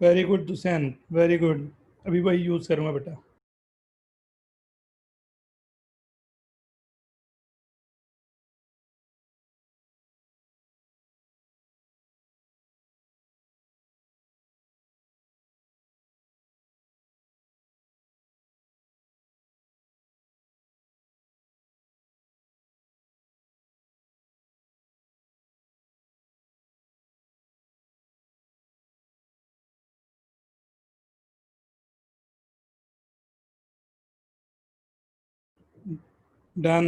Very good Dushyant, very good. अभी वही use करूंगा बेटा। Done.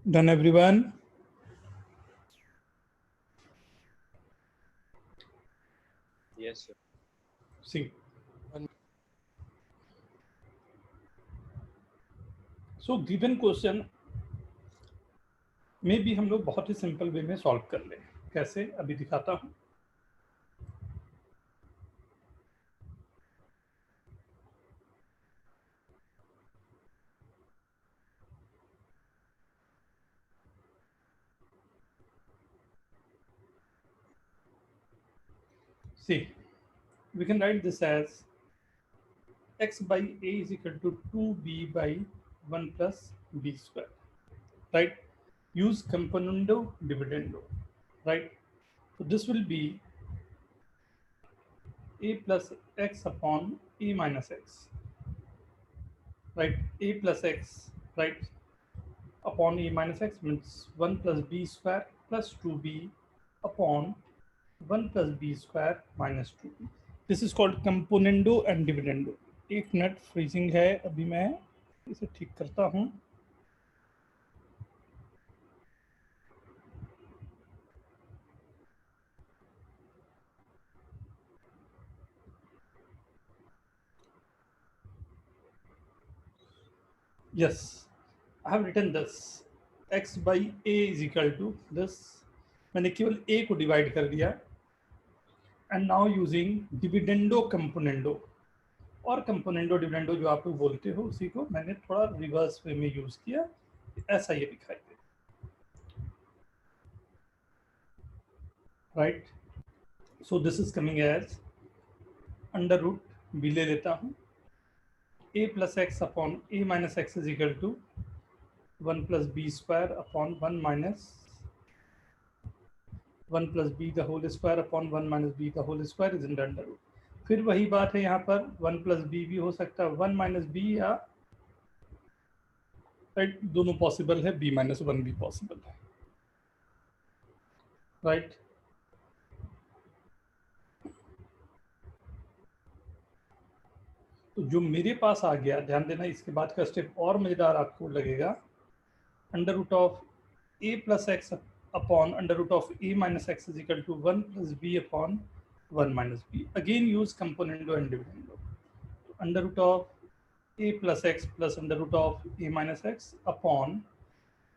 Done everyone. Yes, sir. सी सो गिवन क्वेश्चन में भी हम लोग बहुत ही सिंपल वे में सॉल्व कर लें। कैसे, अभी दिखाता हूं। सी we can write this as x by a is equal to 2b by 1 plus b square, right? Use componendo dividendo, right? So this will be a plus x upon a minus x, right? A plus x, right, upon a minus x means 1 plus b square plus 2b upon 1 plus b square minus 2b. This is called componendo and dividendo. एक minute freezing है, अभी मैं इसे ठीक करता हूं। Yes, I have written this x by a is equal to this। मैंने केवल a को डिवाइड कर दिया। And now using dividendo componendo, और कंपोनेंडो डिविडेंडो जो आप लोग बोलते हो उसी को मैंने थोड़ा रिवर्स वे में यूज किया। ऐसा ये दिखाई दे, right? So this is coming as under root b ले लेता हूं, a plus x upon a minus x is equal to 1 plus b square upon 1 minus 1 plus b the whole square upon 1 minus b the whole square is in under root. फिर वही बात है, यहाँ पर 1 plus B भी हो सकता है, 1 माइनस बी, या राइट, दोनों पॉसिबल है, b माइनस 1 भी पॉसिबल है, राइट? तो जो मेरे पास आ गया, ध्यान देना, इसके बाद का स्टेप और मजेदार आपको लगेगा। Under root of a plus x upon under root of a minus x is equal to 1 plus b upon 1 minus b। Again use componendo and dividendo. Under root of a plus x plus under root of a minus x upon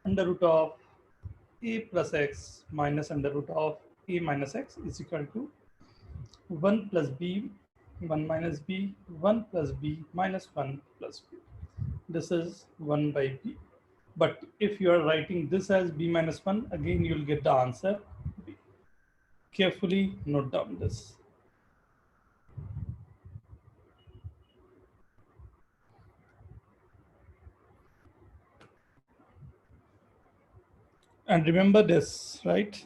under root of a plus x minus under root of a minus x is equal to 1 plus b, 1 minus b, 1 plus b minus 1 plus b. This is 1 by b. But if you are writing this as b minus 1, again you will get the answer b. Carefully note down this. And remember this, right?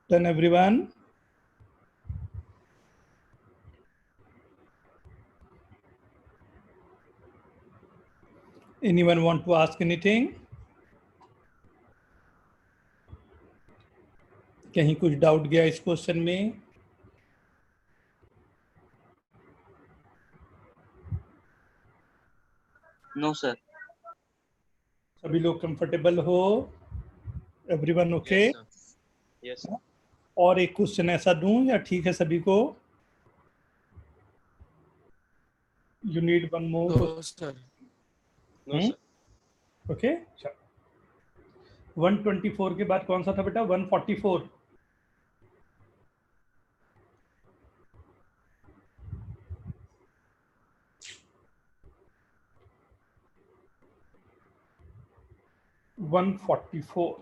Done, everyone? Anyone want to ask anything? कहीं कुछ doubt गया इस question में? No, sir. सभी लोग comfortable हो? Everyone okay? Yes, sir. Yes, sir. और एक क्वेश्चन ऐसा दूं या ठीक है सभी को? You need one more? No, sir. No, sir. Okay, 124 के बाद कौन सा था बेटा? 144. One 144.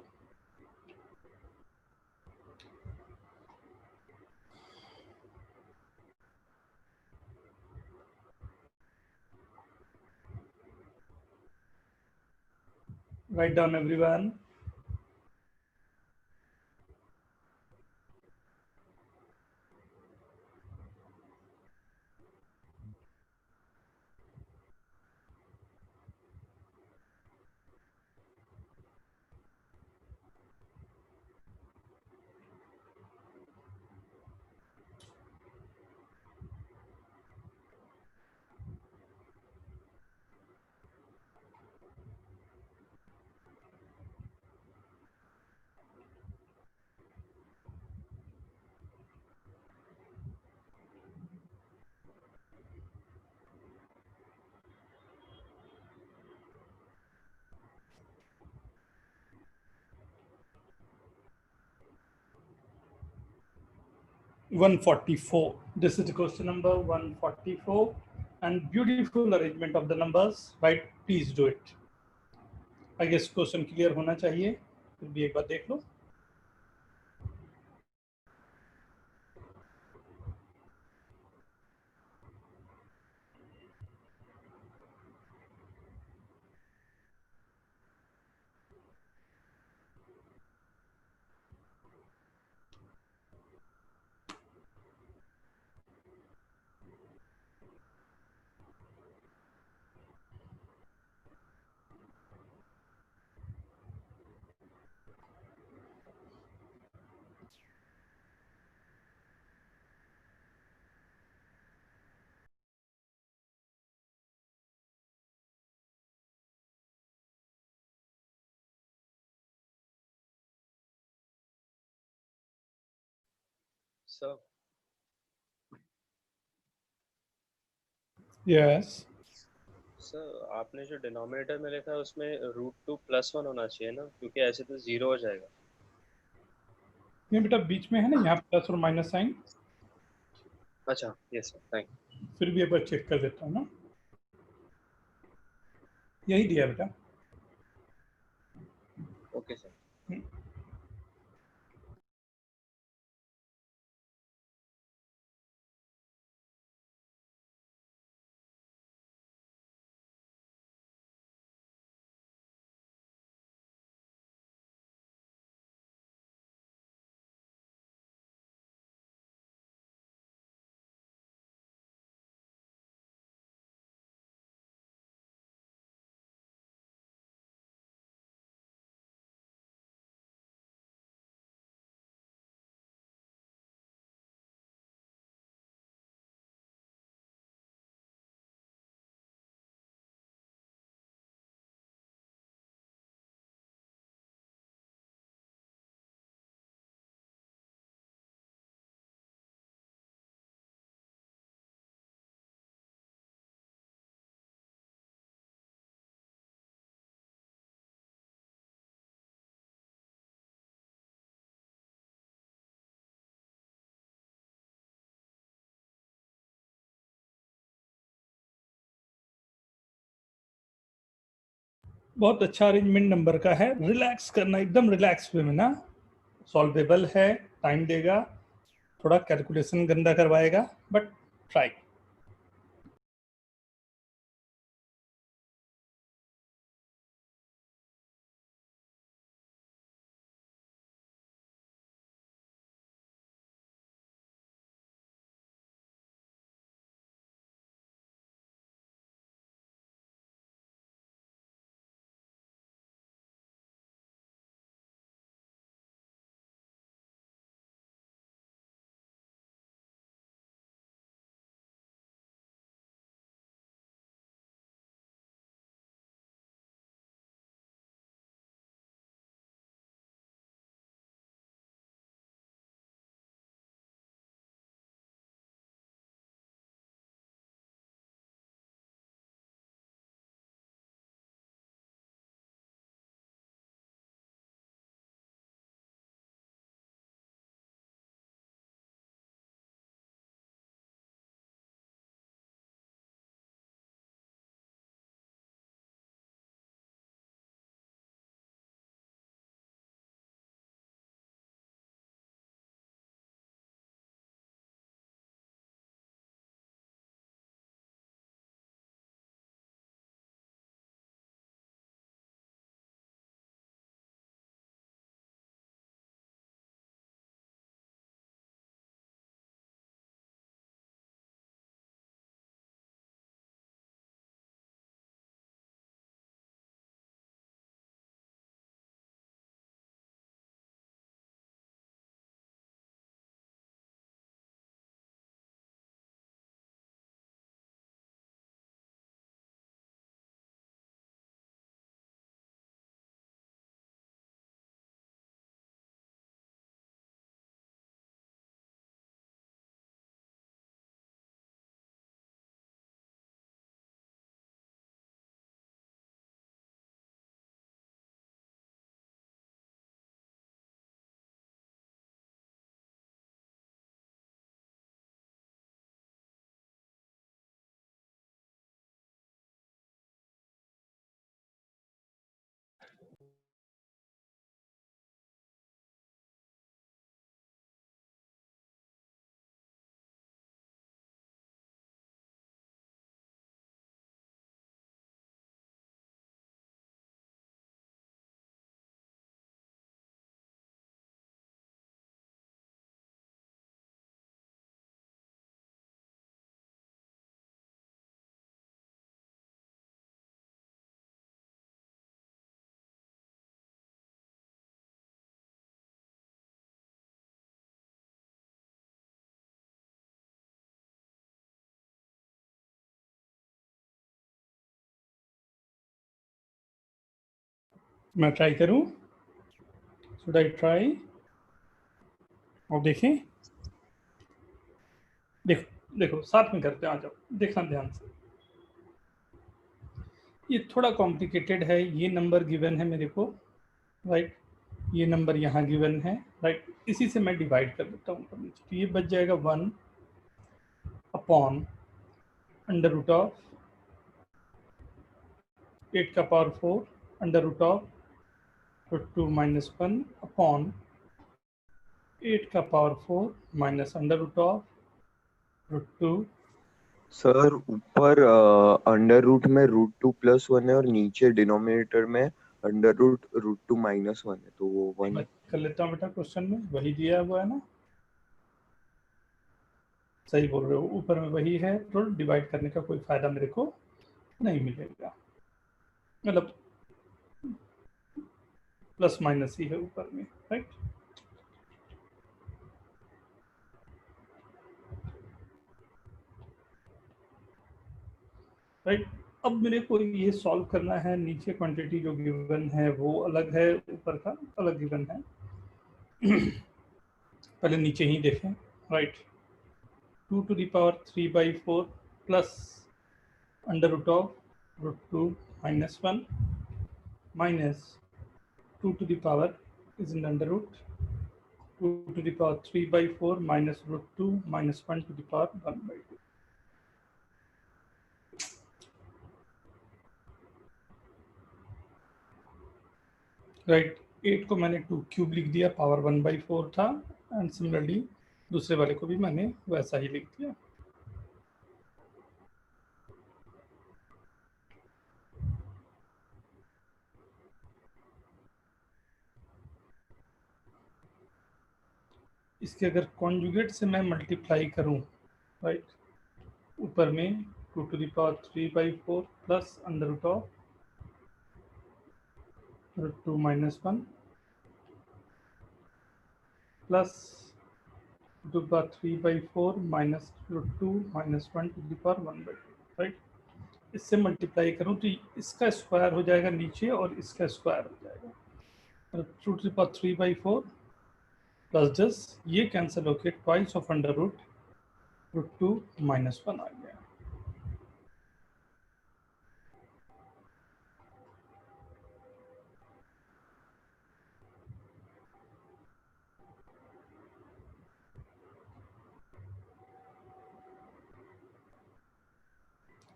Write down, everyone. One 144. This is the question number 144, and beautiful arrangement of the numbers. Right? Please do it. I guess question clear होना चाहिए. फिर भी एक बार देख लो. Sir. Yes. सर आपने जो डिनोमिनेटर में लिखा है उसमें √2+1 होना चाहिए ना, क्योंकि ऐसे तो 0 हो जाएगा. नहीं बेटा, बीच में है ना यहाँ प्लस और माइनस साइन. अच्छा, यस सर, थैंक फिर भी एक बार चेक कर देता हूँ ना. यही दिया बेटा. यू. Okay sir. बहुत अच्छा अरेंजमेंट नंबर का है. रिलैक्स करना, एकदम रिलैक्स वे में ना. सॉल्वेबल है. टाइम देगा, थोड़ा कैलकुलेशन गंदा करवाएगा, बट ट्राई. मैं ट्राई करूं? Should I try? और देखें, देखो देखो साथ में करते हैं, आ जाओ देखना ध्यान से। ये थोड़ा कॉम्प्लिकेटेड है, ये नंबर गिवन है मेरे को, राइट, ये नंबर यहाँ गिवन है, राइट, इसी से मैं डिवाइड कर देता हूँ ऊपर नीचे, तो ये बच जाएगा 1 अपॉन अंडर रूट ऑफ 8 का power 4 under root of root 2 minus 1 upon 8 का power 4 minus under root of root 2। Sir ऊपर अंडर रूट में √2 + 1 है और नीचे डिनोमिनेटर में अंडर रूट 2 -1 है, तो वो 1 मैं कर लेता हूँ बेटा, क्वेश्चन में वही दिया हुआ है ना, सही बोल रहे हो, ऊपर में वही है, तो डिवाइड करने का कोई फायदा मेरे को नहीं मिलेगा, मतलब प्लस माइनस ही है ऊपर में, राइट। राइट, अब मेरे को ये सॉल्व करना है, नीचे क्वांटिटी जो गिवन है वो अलग है, ऊपर का अलग गिवन है। पहले नीचे ही देखें, right, 2⁴ plus under root of root 2 minus 1 minus 2 is in under root 2⁴ minus root 2 minus 1/1/2। Right, 8 को मैंने 2 क्यूब लिख दिया, पावर 1/4 था, एंड सिमिलरली दूसरे वाले को भी मैंने वैसा ही लिख दिया। इसके अगर कॉन्जुगेट से मैं मल्टीप्लाई करूं, राइट, ऊपर में 2⁴ plus under root of root 2 minus 1 plus 2⁴ minus root 2 minus 1/1/2, right. इससे मल्टीप्लाई करूं तो इसका स्क्वायर हो जाएगा नीचे और इसका स्क्वायर हो जाएगा, 2⁴ प्लस दिस, ये कैंसिल होके twice of under root 2 minus 1 आ गया।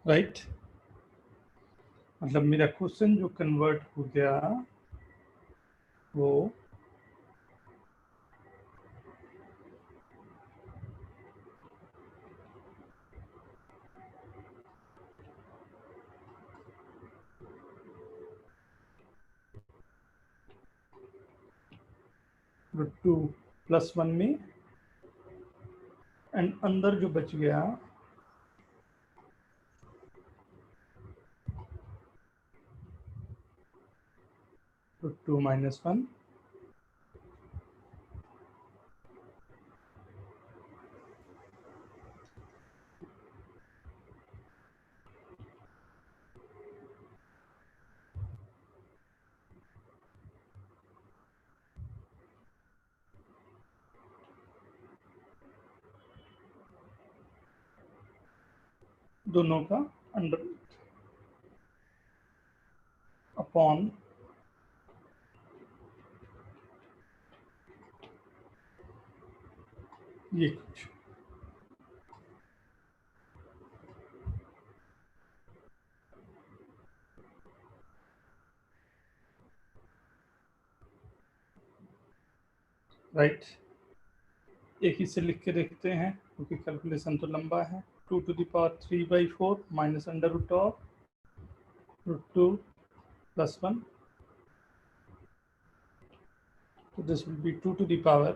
राइट, मतलब मेरा क्वेश्चन जो कन्वर्ट हो गया वो रूट 2 + 1 में, एंड अंदर जो बच गया रूट 2 माइनस 1 दोनों का अंडर अपॉन ये कुछ, राइट। एक ही से लिख के देखते हैं क्योंकि कैलकुलेशन तो लंबा है। 2⁴ minus under root of root 2 + 1, तो दिस विल बी 2⁴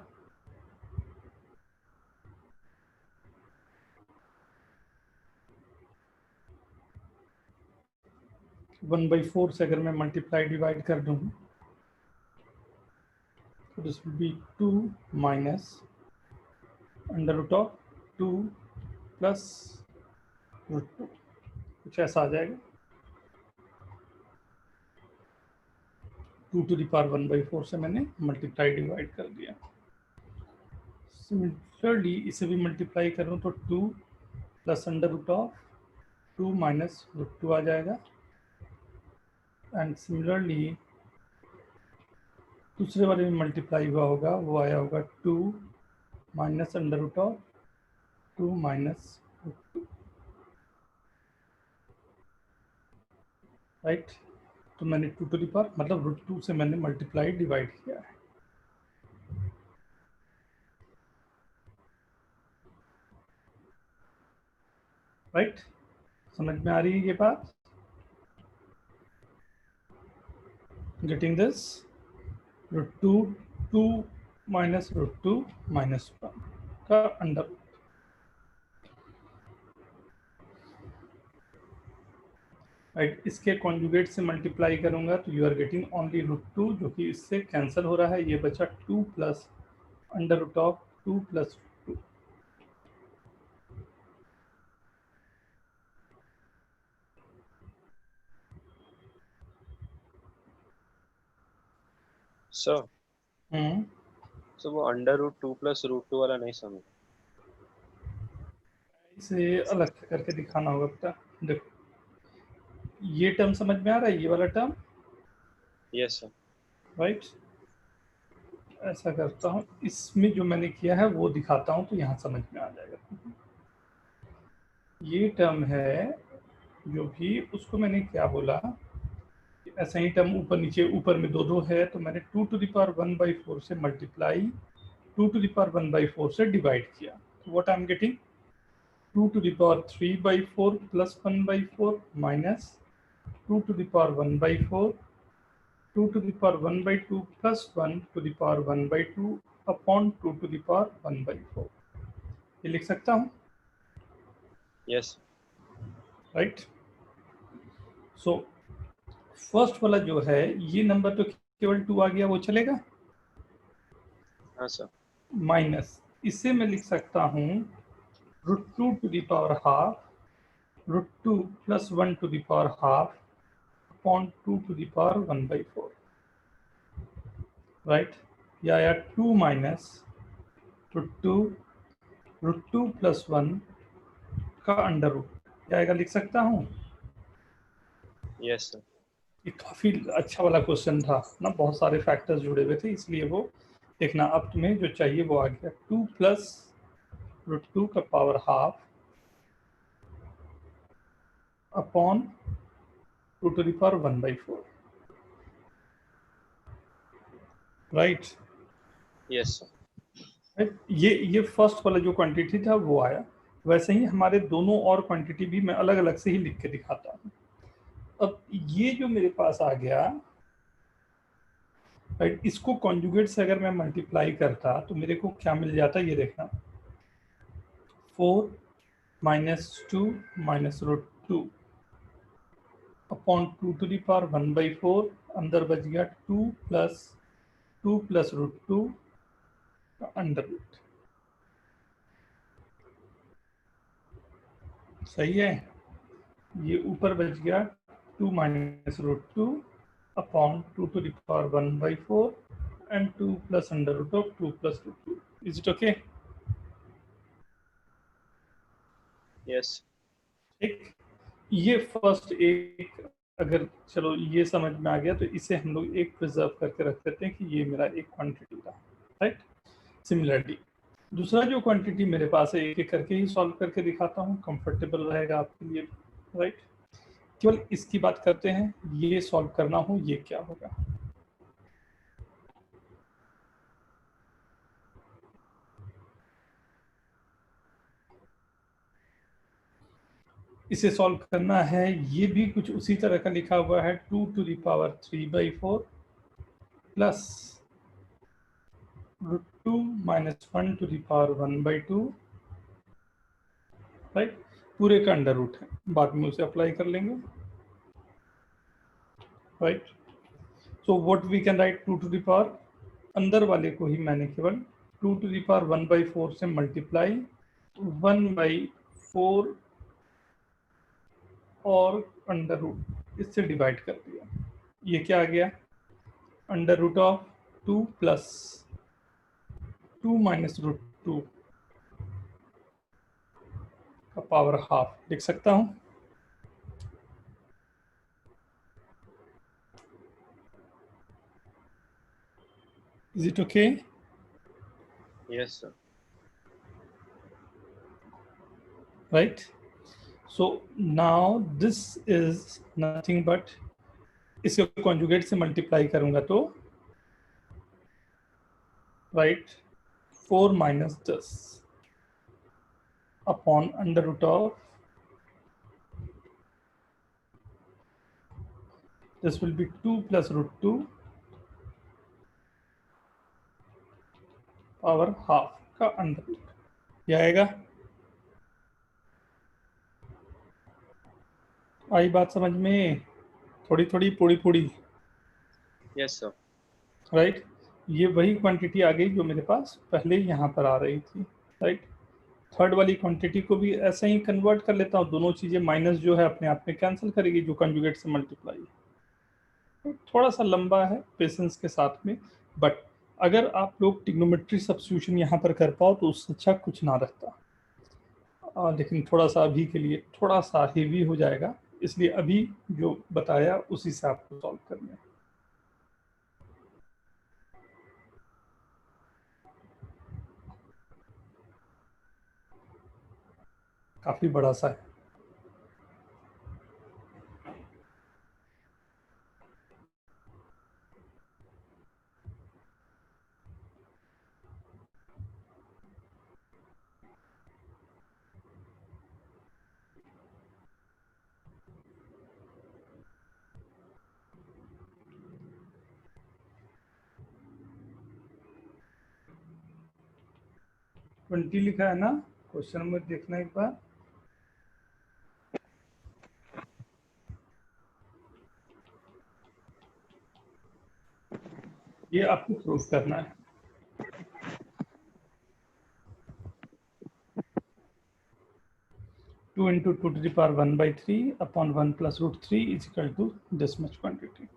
1/4 से अगर मैं मल्टीप्लाई डिवाइड कर दूं तो this will be 2 minus under root of 2 plus root 2, कुछ ऐसा आ जाएगा। 2 टू द पावर 1/4 से मैंने मल्टीप्लाई डिवाइड कर दिया। सिमिलरली इसे भी मल्टीप्लाई करूँ तो 2 plus under root of 2 minus root 2 आ जाएगा। एंड सिमिलरली दूसरे वाले में मल्टीप्लाई हुआ होगा, वो आया होगा 2 minus under root of 2 minus root 2, right. तो मैंने 2 टू द पावर मतलब रूट 2 से मैंने मल्टीप्लाई डिवाइड किया है। राइट, समझ में आ रही है ये बात? Getting this? Root 2 minus root 2 minus 1 का अंडर रूट। राइट, इसके कॉन्जुगेट से मल्टीप्लाई करूंगा तो you are getting only root 2, जो कि इससे कैंसिल हो रहा है। ये बचा 2 plus under root of 2 plus 2। Sir so वो अंडर रूट 2 प्लस रूट 2 वाला नहीं समझ। इसे अलग करके दिखाना होगा बेटा। देखो ये टर्म समझ में आ रहा है, ये वाला टर्म? Yes sir. राइट, ऐसा करता हूँ, इसमें जो मैंने किया है वो दिखाता हूँ तो यहाँ समझ में आ जाएगा। ये टर्म है जो भी, उसको मैंने क्या बोला, ऐसा ही टर्म ऊपर नीचे, ऊपर में 2 है तो मैंने 2 टू द पावर 1/4 से मल्टीप्लाई 2 टू द पावर 1/4 से डिवाइड किया। तो what I am getting 2 to the power 3/4 plus 1/4 minus 2 to the power 1/4 2 to the power 1/2 plus 1 to the power 1/2 upon 2 to the power 1/4। ये लिख सकता हूँ? Yes. Right, so first वाला जो है ये नंबर तो केवल 2 आ गया, वो चलेगा? हाँ सर। माइनस इससे मैं लिख सकता हूँ root 2 to the power half root 2 plus 1 to the power half upon 2 to the power 1/4। Right, या 2 माइनस रूट 2 प्लस 1 का अंडर रूट आएगा, लिख सकता हूँ? Yes sir. ये काफी अच्छा वाला क्वेश्चन था ना, बहुत सारे फैक्टर्स जुड़े हुए थे, इसलिए वो देखना। अब तुम्हें जो चाहिए वो आ गया 2 प्लस रूट 2 का power half upon 2 to the power 1/4। Right, yes sir. ये फर्स्ट वाला जो क्वांटिटी था वो आया। वैसे ही हमारे दोनों और क्वांटिटी भी मैं अलग अलग से ही लिख के दिखाता हूँ। अब ये जो मेरे पास आ गया, राइट, इसको कॉन्जुगेट से अगर मैं मल्टीप्लाई करता तो मेरे को क्या मिल जाता, ये देखना। 4 minus 2 minus root 2 upon 2 to the power 1/4, अंदर बच गया 2 प्लस रूट 2 अंडर रूट। सही है, ये ऊपर बच गया 2 minus root 2 upon 2 to the power 1/4 and 2 plus under root of 2 plus root 2। Is it okay? Yes. ठीक, ये फर्स्ट एक, अगर चलो ये समझ में आ गया तो इसे हम लोग एक प्रिजर्व करके रख देते हैं कि ये मेरा एक क्वांटिटी था। राइट, सिमिलरली दूसरा जो क्वांटिटी मेरे पास है, एक एक करके ही सॉल्व करके दिखाता हूँ, कंफर्टेबल रहेगा आपके लिए। राइट, केवल इसकी बात करते हैं, ये सॉल्व करना हो, ये क्या होगा। इसे सॉल्व करना है, ये भी कुछ उसी तरह का लिखा हुआ है, 2 to the power 3/4 plus root 2 minus 1 to the power 1/2। Right, पूरे का अंडर रूट है, बाद में उसे अप्लाई कर लेंगे। Right, so what we can write 2 to the power, अंदर वाले को ही मैंने केवल 2 टू द पावर 1/4 से मल्टीप्लाई 1/4 और अंडर रूट इससे डिवाइड कर दिया। ये क्या आ गया under root of 2 plus 2 minus root 2 का पावर हाफ लिख सकता हूं। Is it okay? Yes sir. Right? So now this is nothing but इसके कॉन्जुगेट से मल्टीप्लाई करूंगा तो right 4 minus 10 upon under root of this will be 2 plus root 2 power half का under root. यह आएगा। आई बात समझ में? थोड़ी थोड़ी पूरी पूरी। Yes sir. राइट? ये वही क्वांटिटी आ गई जो मेरे पास पहले यहाँ पर आ रही थी। राइट? थर्ड वाली क्वांटिटी को भी ऐसे ही कन्वर्ट कर लेता हूँ। दोनों चीजें माइनस जो है अपने आप में कैंसिल करेगी जो कंजुगेट से मल्टीप्लाई। तो थोड़ा सा लंबा है पेशेंस के साथ में, बट अगर आप लोग ट्रिग्नोमेट्री सब्स्टिट्यूशन यहाँ पर कर पाओ तो उससे अच्छा कुछ ना रहता। लेकिन थोड़ा सा अभी के लिए थोड़ा सा हेवी हो जाएगा, इसलिए अभी जो बताया उसी से आपको सॉल्व करना है। काफी बड़ा सा है। ट्वेंटी लिखा है ना क्वेश्चन में, देखना एक बार। ये आपको प्रूफ करना है। Two into two to the power 1/3 upon 1 plus root 3 is equal to this much quantity.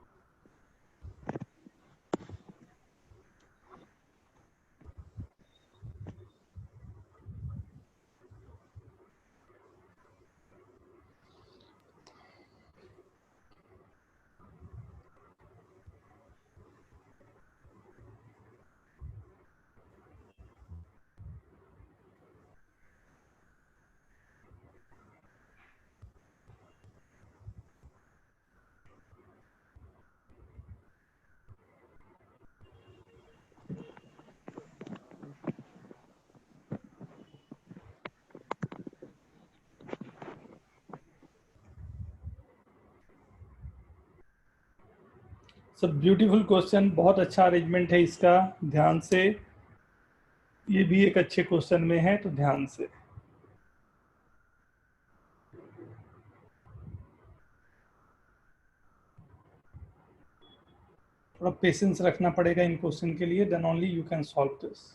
सब ब्यूटीफुल क्वेश्चन, बहुत अच्छा अरेंजमेंट है इसका, ध्यान से। ये भी एक अच्छे क्वेश्चन में है तो ध्यान से। थोड़ा पेशेंस रखना पड़ेगा इन क्वेश्चन के लिए, then only you can solve this.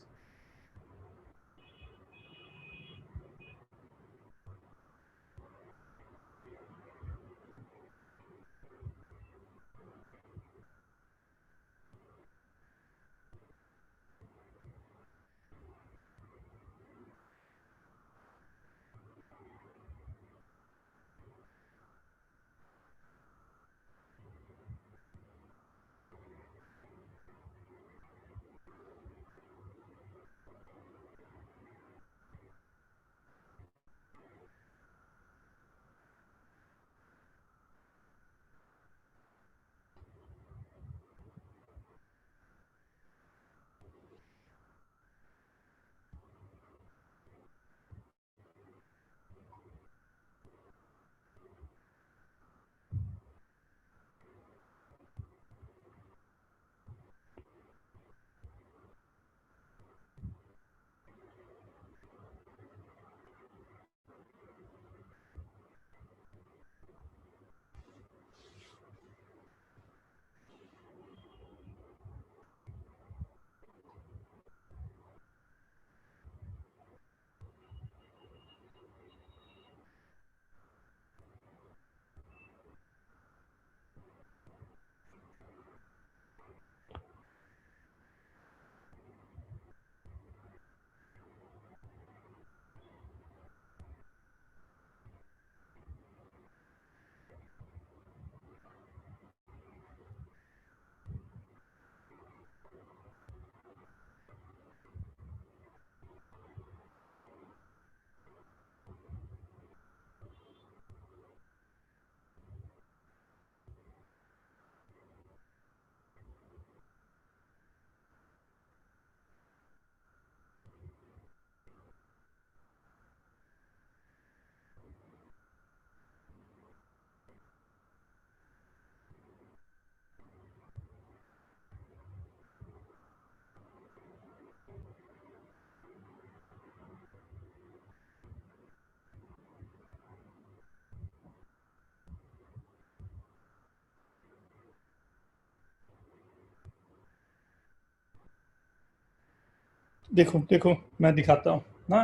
देखो देखो मैं दिखाता हूँ ना,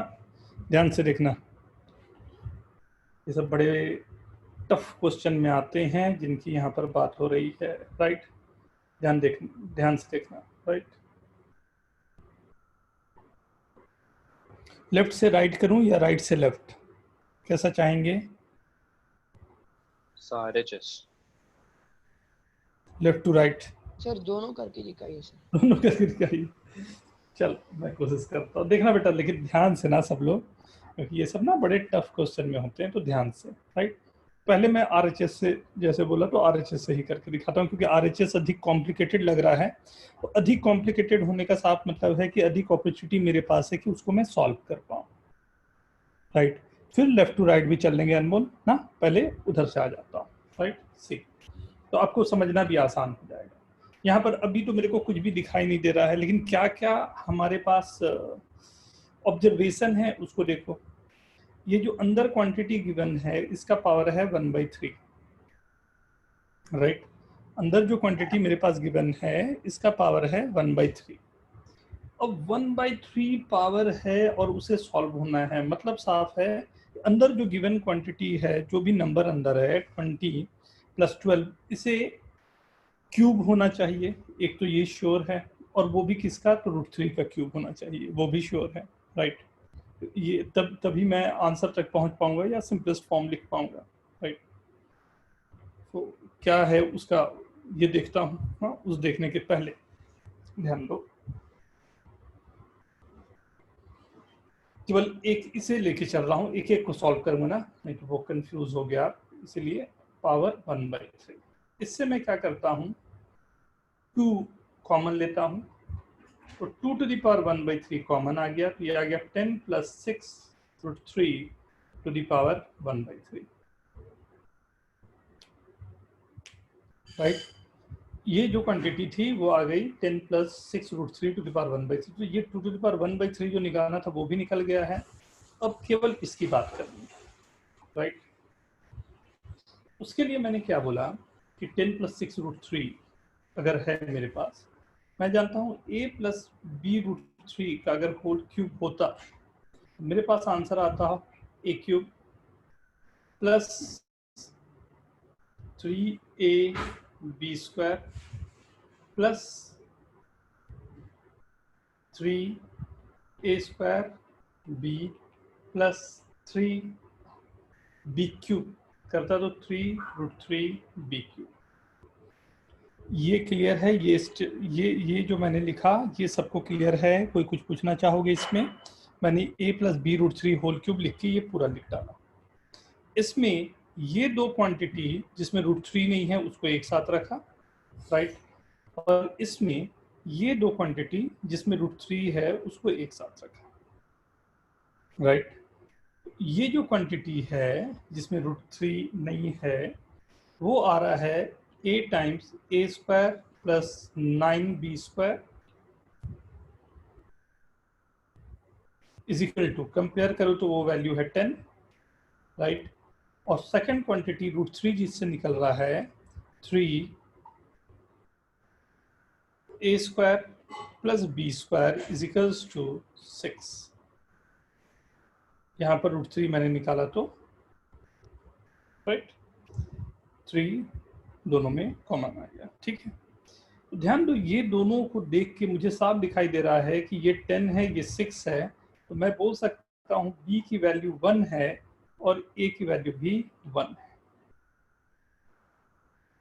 ध्यान से देखना। ये सब बड़े टफ क्वेश्चन में आते हैं जिनकी यहाँ पर बात हो रही है, राइट। ध्यान से देखना, राइट। लेफ्ट से राइट करूं या राइट से लेफ्ट, कैसा चाहेंगे? सारे चेस। Left to right? सर दोनों करके दिखाइए सर। दोनों करके दिखाइए। चल मैं कोशिश करता हूँ, देखना बेटा लेकिन ध्यान से ना सब लोग, क्योंकि ये सब ना बड़े टफ क्वेश्चन में होते हैं, तो ध्यान से, राइट। पहले मैं आरएचएस से जैसे बोला तो आरएचएस से ही करके दिखाता हूँ, क्योंकि आरएचएस अधिक कॉम्प्लिकेटेड लग रहा है। तो अधिक कॉम्प्लिकेटेड होने का साफ मतलब है कि अधिक अपॉर्चुनिटी मेरे पास है कि उसको मैं सॉल्व कर पाऊँ, राइट। फिर लेफ्ट टू राइट भी चल लेंगे अनमोल ना, पहले उधर से आ जाता हूँ, राइट। सी, तो आपको समझना भी आसान हो जाएगा। यहाँ पर अभी तो मेरे को कुछ भी दिखाई नहीं दे रहा है, लेकिन क्या क्या हमारे पास ऑब्जर्वेशन है उसको देखो। ये जो अंदर क्वांटिटी गिवन है इसका पावर है 1/3, राइट। अंदर जो क्वांटिटी मेरे पास गिवन है इसका पावर है 1/3। अब 1/3 पावर है और उसे सॉल्व होना है, मतलब साफ है अंदर जो गिवन क्वांटिटी है, जो भी नंबर अंदर है 20 + 12, इसे क्यूब होना चाहिए, एक तो ये श्योर है, और वो भी किसका, तो √3 का क्यूब होना चाहिए, वो भी श्योर है, राइट। ये तभी मैं आंसर तक पहुंच पाऊंगा या सिंपलेस्ट फॉर्म लिख पाऊंगा, राइट। तो क्या है उसका ये देखता हूँ, हाँ, उस देखने के पहले ध्यान दो। केवल एक इसे लेके चल रहा हूँ, एक एक को सॉल्व करूंगा ना, नहीं तो वो कंफ्यूज हो गया, इसीलिए पावर 1/3। इससे मैं क्या करता हूँ, 2 कॉमन लेता हूँ, तो 2 to the power 1/3 कॉमन आ गया, तो ये आ गया 10 + 6 √3 to the power 1/3, राइट। ये जो क्वांटिटी थी वो आ गई 10 + 6 √3 to the power 1/3, तो ये 2 to the power 1/3 जो निकालना था वो भी निकल गया है। अब केवल इसकी बात करनी है, राइट। उसके लिए मैंने क्या बोला कि 10 + 6 √3 अगर है मेरे पास, मैं जानता हूँ a + b √3 का अगर होल क्यूब होता, मेरे पास आंसर आता है a³ + 3ab² + 3a² b + 3b³ करता तो 3√3b³। ये क्लियर है? ये जो मैंने लिखा ये सबको क्लियर है? कोई कुछ पूछना चाहोगे इसमें? मैंने a + b √3 होल क्यूब लिख के ये पूरा लिख डाला। इसमें ये दो क्वांटिटी जिसमें √3 नहीं है उसको एक साथ रखा, राइट। और इसमें ये दो क्वांटिटी जिसमें √3 है उसको एक साथ रखा, राइट। ये जो क्वांटिटी है जिसमें √3 नहीं है वो आ रहा है a times a² + 9b² is equal to, compare करो तो वो वैल्यू है 10, राइट। और सेकंड क्वांटिटी √3 जिससे निकल रहा है 3a² + b² is equals to 6। यहाँ पर √3 मैंने निकाला तो, राइट, 3 दोनों में कॉमन आ गया, ठीक है। तो ध्यान दो, ये दोनों को देख के मुझे साफ दिखाई दे रहा है कि ये 10 है, ये 6 है, तो मैं बोल सकता हूँ b की वैल्यू 1 है और a की वैल्यू भी 1 है,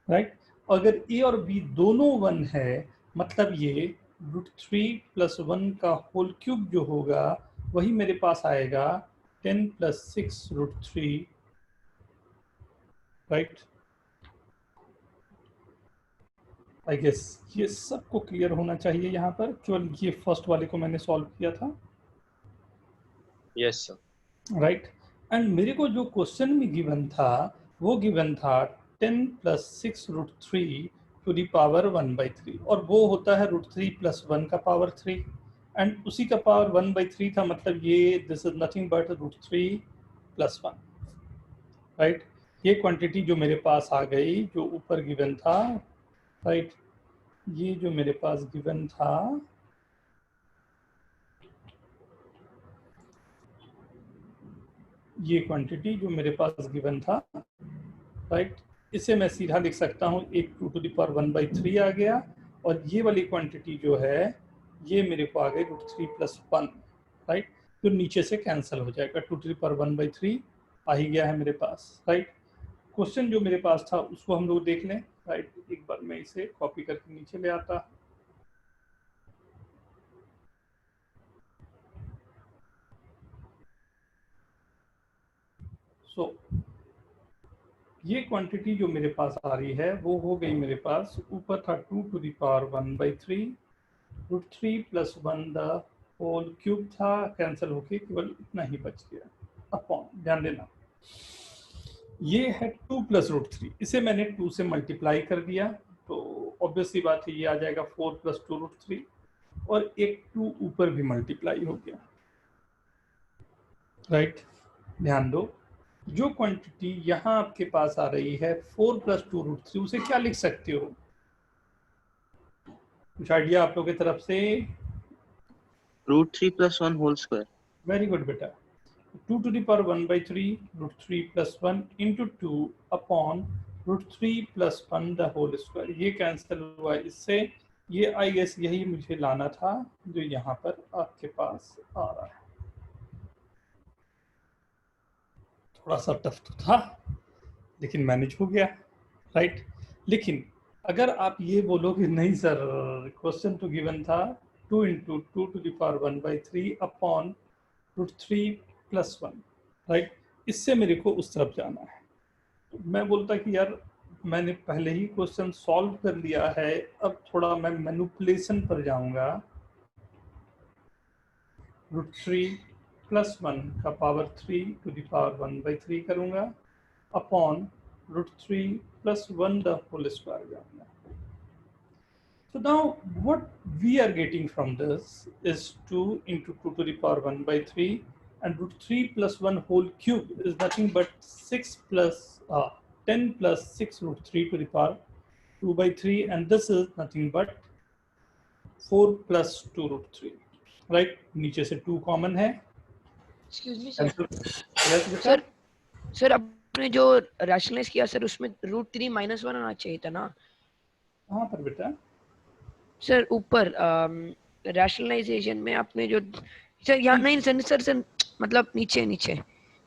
राइट। अगर a और b दोनों 1 है मतलब ये √3 + 1 का होल क्यूब जो होगा वही मेरे पास आएगा 10 + 6 √3, राइट। आई गेस ये सबको क्लियर होना चाहिए। यहाँ पर केवल ये फर्स्ट वाले को मैंने सॉल्व किया था, यस सर, राइट। एंड मेरे को जो क्वेश्चन में गिवन था वो गिवन था 10 + 6 √3 to the power 1/3, और वो होता है √3 + 1 का पावर 3, एंड उसी का पावर 1/3 था, मतलब ये this is nothing but √3 + 1, right. ये क्वांटिटी जो मेरे पास आ गई जो ऊपर गिवन था, राइट, ये जो मेरे पास गिवन था ये क्वांटिटी जो मेरे पास गिवन था, राइट, इसे मैं सीधा लिख सकता हूँ, एक 2 to the power 1/3 आ गया, और ये वाली क्वांटिटी जो है ये मेरे को आ गई √3 + 1, राइट। तो नीचे से कैंसिल हो जाएगा, 2 to the power 1/3 आ ही गया है मेरे पास, राइट। क्वेश्चन जो मेरे पास था उसको हम लोग देख लें, राइट। एक बार मैं इसे कॉपी करके नीचे ले आता। सो ये क्वांटिटी जो मेरे पास आ रही है वो हो गई मेरे पास, ऊपर था 2 to the power 1/3, √3 + 1 the whole cube था, कैंसिल होके केवल इतना ही बच गया, अपॉन, ध्यान देना ये है 2 + √3, इसे मैंने 2 से मल्टीप्लाई कर दिया, तो ऑब्वियसली बात है ये आ जाएगा 4 + 2 √3, और एक 2 ऊपर भी मल्टीप्लाई हो गया, राइट। ध्यान दो, जो क्वांटिटी यहाँ आपके पास आ रही है 4 + 2 √3, उसे क्या लिख सकते हो? कुछ आइडिया आप लोगों की तरफ से? √3 + 1 होल स्क्वायर। वेरी गुड बेटा। 2 to the power 1/3 √3 + 1 into 2 upon √3 + 1 the whole square. ये कैंसिल हुआ इससे, ये आई गेस यही मुझे लाना था जो यहाँ पर आपके पास आ रहा है। थोड़ा सा टफ तो था लेकिन मैनेज हो गया, राइट। लेकिन अगर आप ये बोलो कि नहीं सर क्वेश्चन तो गिवन था 2 × 2 to the power 1/3 upon √3 + 1, right, इससे मेरे को उस तरफ जाना है। तो मैं बोलता कि यार मैंने पहले ही क्वेश्चन सॉल्व कर लिया है, अब थोड़ा मैं मैनिपुलेशन पर जाऊंगा, √3 + 1 का पावर 3 to the power 1/3 करूंगा, अपॉन √3 + 1 द होल स्क्वायर जाऊंगा। So now what we are getting from this is 2 × 2 to the power 1/3, and √3 + 1 whole cube is nothing but 6 plus 10 + 6 √3 to the power 2/3, and this is nothing but 4 + 2 √3, right। नीचे से 2 common है। Excuse me sir. Yes, बेटा? Sir आपने जो rationalise किया sir उसमें √3 - 1 आना चाहिए था ना कहाँ पर बेटा? सर? ऊपर रैशनलाइजेशन में आपने जो सर यहाँ नहीं सर मतलब नीचे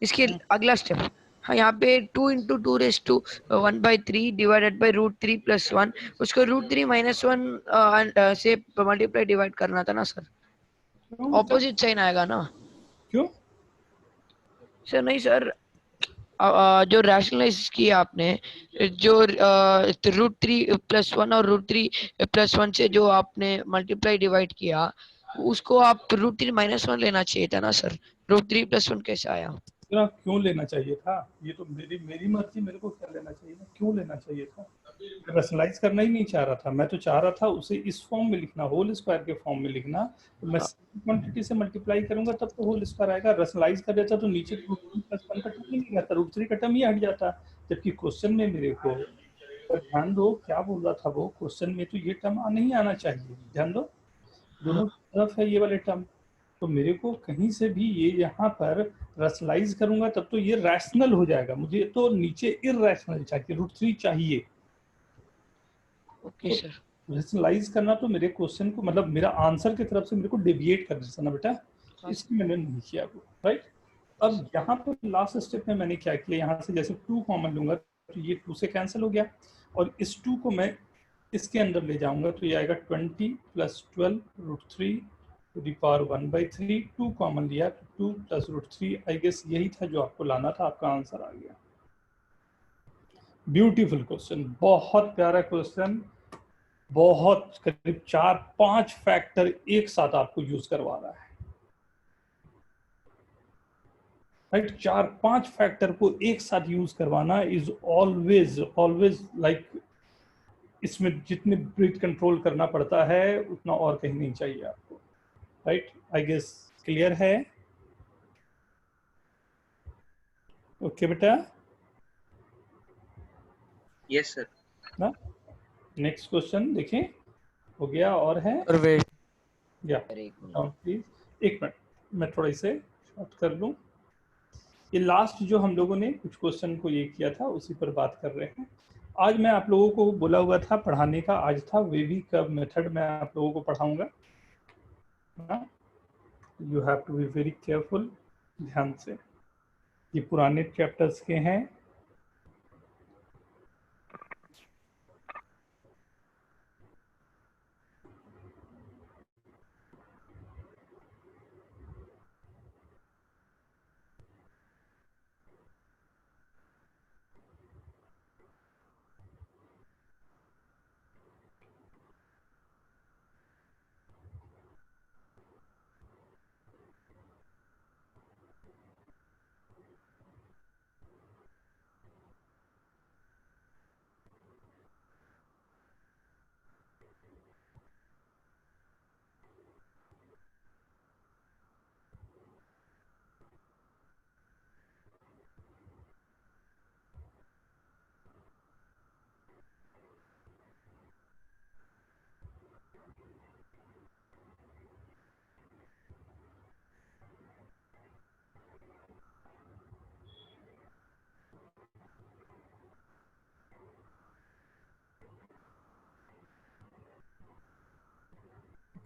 इसके अगला स्टेप, हाँ यहाँ पे 2 × 2 ⁻1 डिवाइडेड बाय √3 + 1, उसको √3 - 1 से मल्टीप्लाई डिवाइड करना था ना सर, ऑपोजिट साइन आएगा ना? क्यों सर नहीं सर, जो रैशनलाइज किया आपने, जो √3 + 1 और √3 + 1 से जो आपने मल्टीप्लाई डिवाइड किया, उसको आप √3 - 1 लेना चाहिए था ना सर। √3 + 1 कैसे आया? तेरा क्यों लेना चाहिए था? ये तो मेरी मर्जी, मेरे को क्या लेना चाहिए था, क्यों लेना चाहिए था? रैशनलाइज करना ही नहीं चाह रहा था, मैं तो चाह रहा था उसे इस फॉर्म में लिखना, होल स्क्वायर के फॉर्म में लिखना। तो मैं क्वांटिटी से मल्टीप्लाई करूंगा तब तो होल स्क्वायर आएगा। रैशनलाइज कर देता तो नीचे √3 + 1 का टर्म ही नहीं रहता, √3 का टर्म ही हट जाता। जबकि क्वेश्चन में मेरे को, पर ध्यान दो क्या बोल रहा था वो, क्वेश्चन में तो ये टर्म नहीं आना चाहिए, ध्यान दो, दोनों तरफ है ये वाले टर्म। तो मेरे को कहीं से भी ये यहाँ पर रैशनलाइज करूंगा तब तो ये रैशनल हो जाएगा, मुझे तो नीचे इरैशनल चाहिए, √3 चाहिए। Okay sir. रैशनलाइज करना तो मेरे क्वेश्चन को, मतलब मेरा आंसर की तरफ से मेरे को डेविएट कर देता ना बेटा, इसलिए मैंने नहीं किया वो, राइट। अब यहाँ पर लास्ट स्टेप में मैंने क्या किया, यहाँ से जैसे 2 कॉमन लूंगा तो ये 2 से कैंसिल हो गया, और इस 2 को मैं इसके अंदर ले जाऊंगा तो ये आएगा 20 + 12 √3 to the power 1/3, 2 कॉमन लिया तो 2 + √3, आई गेस यही था जो आपको लाना था, आपका आंसर आ गया। ब्यूटीफुल क्वेश्चन, बहुत प्यारा क्वेश्चन, बहुत करीब 4-5 फैक्टर एक साथ आपको यूज करवा रहा है, राइट। 4-5 फैक्टर को एक साथ यूज करवाना इज ऑलवेज लाइक, इसमें जितने ब्रीथ कंट्रोल करना पड़ता है उतना और कहीं नहीं चाहिए आपको, राइट। आई गेस क्लियर है? ओके बेटा, यस सर। ना नेक्स्ट क्वेश्चन देखें, हो गया और है और वेट या सर एक मिनट। प्लीज, एक मिनट मैं थोड़ा इसे शॉर्ट कर लूं। ये लास्ट जो हम लोगों ने कुछ क्वेश्चन को ये किया था उसी पर बात कर रहे हैं। आज मैं आप लोगों को बोला हुआ था पढ़ाने का, आज था वेवी कर्व मेथड मैं आप लोगों को पढ़ाऊंगा। You have to be very careful, ध्यान से। ये पुराने चैप्टर्स के हैं।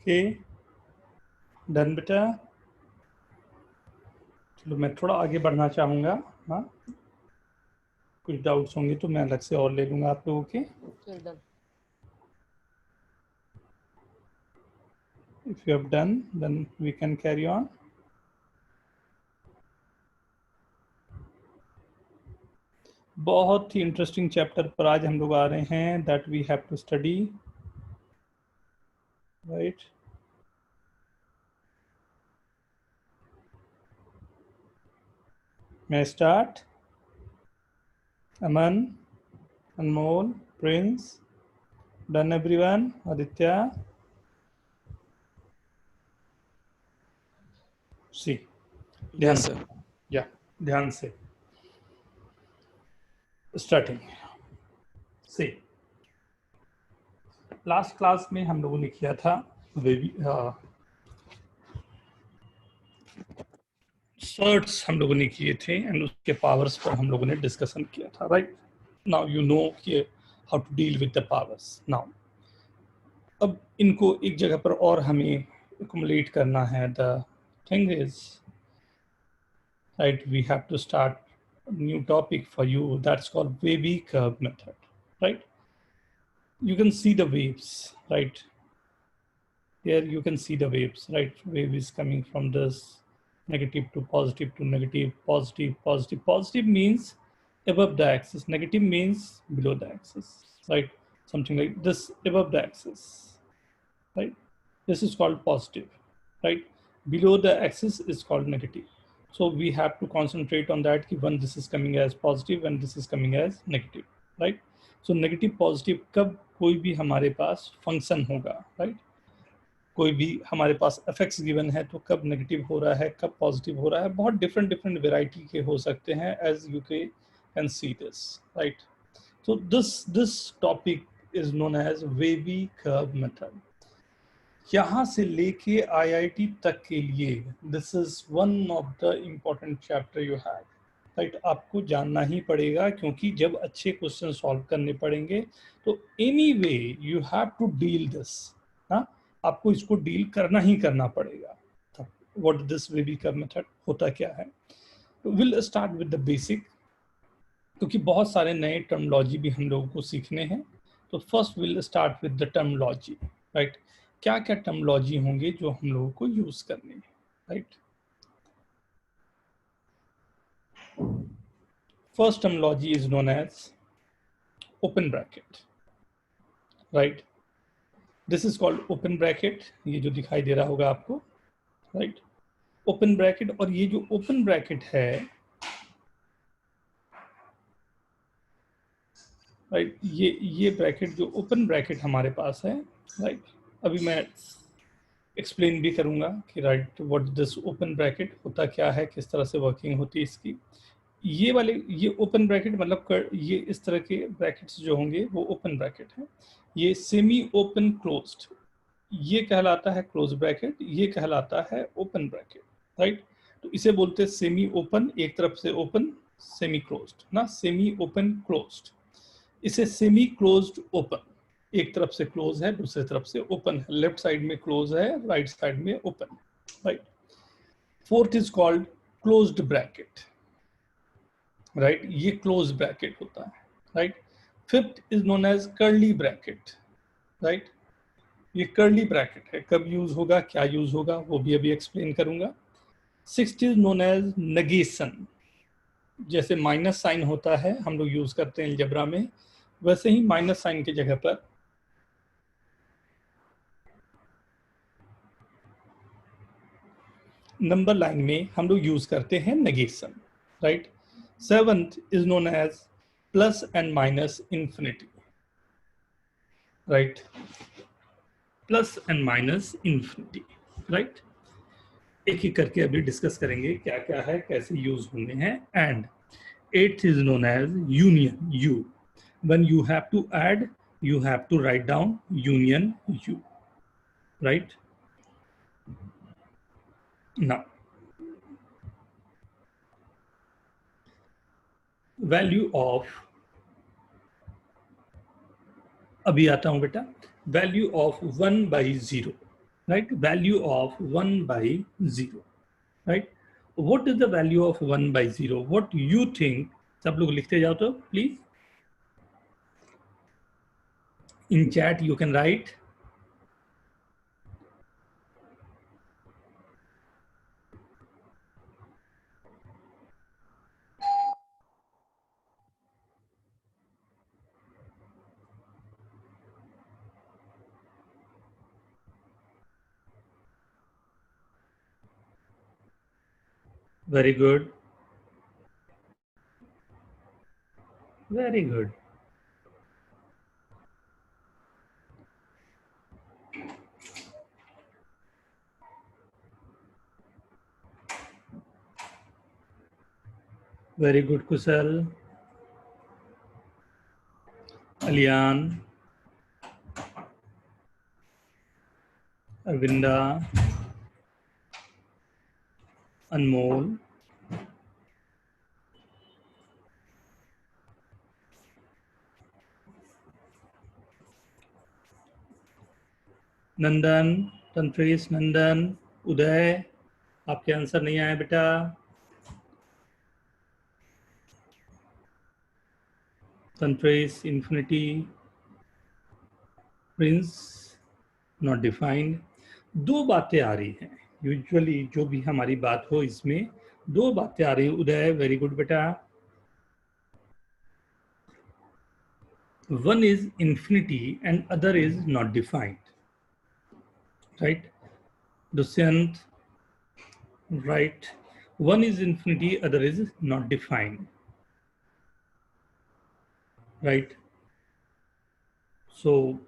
ओके, डन बेटा। चलो मैं थोड़ा आगे बढ़ना चाहूँगा। हाँ, कुछ डाउट्स होंगे तो मैं अलग से और ले लूँगा आप लोगों के। If you have done, then we can carry on. बहुत ही इंटरेस्टिंग चैप्टर पर आज हम लोग आ रहे हैं, that we have to study, right. मैं start? Aman, Anmol, Prince, done everyone, Aditya, see, ध्यान से, या ध्यान से। स्टार्टिंग सी। लास्ट क्लास में हम लोगों ने किया था सर्ट्स हम लोगों ने किए थे एंड उसके पावर्स पर हम लोगों ने डिस्कशन किया था, राइट। नाउ यू नो कि how to deal with the powers. Now अब इनको एक जगह पर और हमें एक्युमुलेट करना है। The thing is, right, we have to start new topic for you that's called wavy curve method, right? You can see the waves, right? Here you can see the waves, right? Wave is coming from this negative to negative, positive, positive. Positive means above the axis, negative means below the axis, right? Something like this above the axis, right? This is called positive, right? Below the axis is called negative. So we have to concentrate on that when this is coming as positive and this is coming as negative, right? So negative positive कब कोई भी हमारे पास function होगा, right? कोई भी हमारे पास effects given है तो कब नेगेटिव हो रहा है, कब पॉजिटिव हो रहा है, बहुत डिफरेंट वेराइटी के हो सकते हैं, as you can see this, right. So this topic is known as wavy curve method. यहाँ से लेके IIT तक के लिए this is one of the important chapter you have, right. आपको जानना ही पड़ेगा क्योंकि जब अच्छे क्वेश्चन सॉल्व करने पड़ेंगे तो anyway you have to deal this. हाँ, आपको इसको डील करना ही करना पड़ेगा। What this wavy curve method होता क्या है? Will start with the basic, क्योंकि बहुत सारे नए टर्मोलॉजी भी हम लोगों को सीखने हैं। तो first will start with the terminology, right. क्या क्या टर्मोलॉजी होंगे जो हम लोगों को यूज करने हैं, right. First terminology is known as open bracket, right. This is called open bracket, ये जो दिखाई दे रहा होगा आपको, राइट, ओपन ब्रैकेट। और ये जो ओपन ब्रैकेट है, राइट, ये ब्रैकेट जो ओपन ब्रैकेट हमारे पास है, राइट, अभी मैं एक्सप्लेन भी करूंगा कि right what this open bracket होता क्या है, किस तरह से वर्किंग होती है इसकी। ये ओपन ब्रैकेट मतलब ये इस तरह के ब्रैकेट्स जो होंगे वो ओपन ब्रैकेट है। ये सेमी ओपन क्लोज्ड, ये कहलाता है क्लोज ब्रैकेट, ये कहलाता है ओपन ब्रैकेट, राइट। तो इसे बोलते हैं सेमी ओपन, एक तरफ से ओपन, सेमी क्लोज्ड ना, सेमी ओपन क्लोज्ड। इसे सेमी क्लोज्ड ओपन, एक तरफ से क्लोज है, दूसरे तरफ से ओपन है, लेफ्ट साइड में क्लोज है, राइट साइड में open, right. Fourth is called closed bracket, right, ये क्लोज ब्रैकेट होता है, right. Fifth is known as curly bracket, right, ये कर्ली ब्रैकेट है, कब यूज होगा, क्या यूज होगा, वो भी अभी एक्सप्लेन करूंगा। Sixth is known as negation, जैसे माइनस साइन होता है हम लोग यूज करते हैं अलजेब्रा में, वैसे ही माइनस साइन की जगह पर नंबर लाइन में हम लोग यूज करते हैं negation, right. Seventh is known as plus and minus infinity, right, plus and minus infinity, right. एक एक करके अभी डिस्कस करेंगे क्या क्या है, कैसे यूज होने हैं। And eighth is known as union, you, when you have to add you have to write down union u, right? Now value of, अभी आता हूं बेटा, value of 1 by 0, right, value of 1 by 0, right, what is the value of 1 by 0, what you think, सब लोग लिखते जाओ तो please, in chat you can write. Very good, very good. Very good, Kusal, Alian, Arvinda, Anmol, नंदन, तंत्रेश, नंदन, उदय, आपके answer नहीं आए बेटा। तंत्रेश, infinity, Prince, not defined. दो बातें आ रही हैं यूजुअली, जो भी हमारी बात हो इसमें दो बातें आ रही है। उदय, वेरी गुड बेटा। One is infinity and other is not defined, right. Dushyant, right, one is infinity, other is not defined, right. So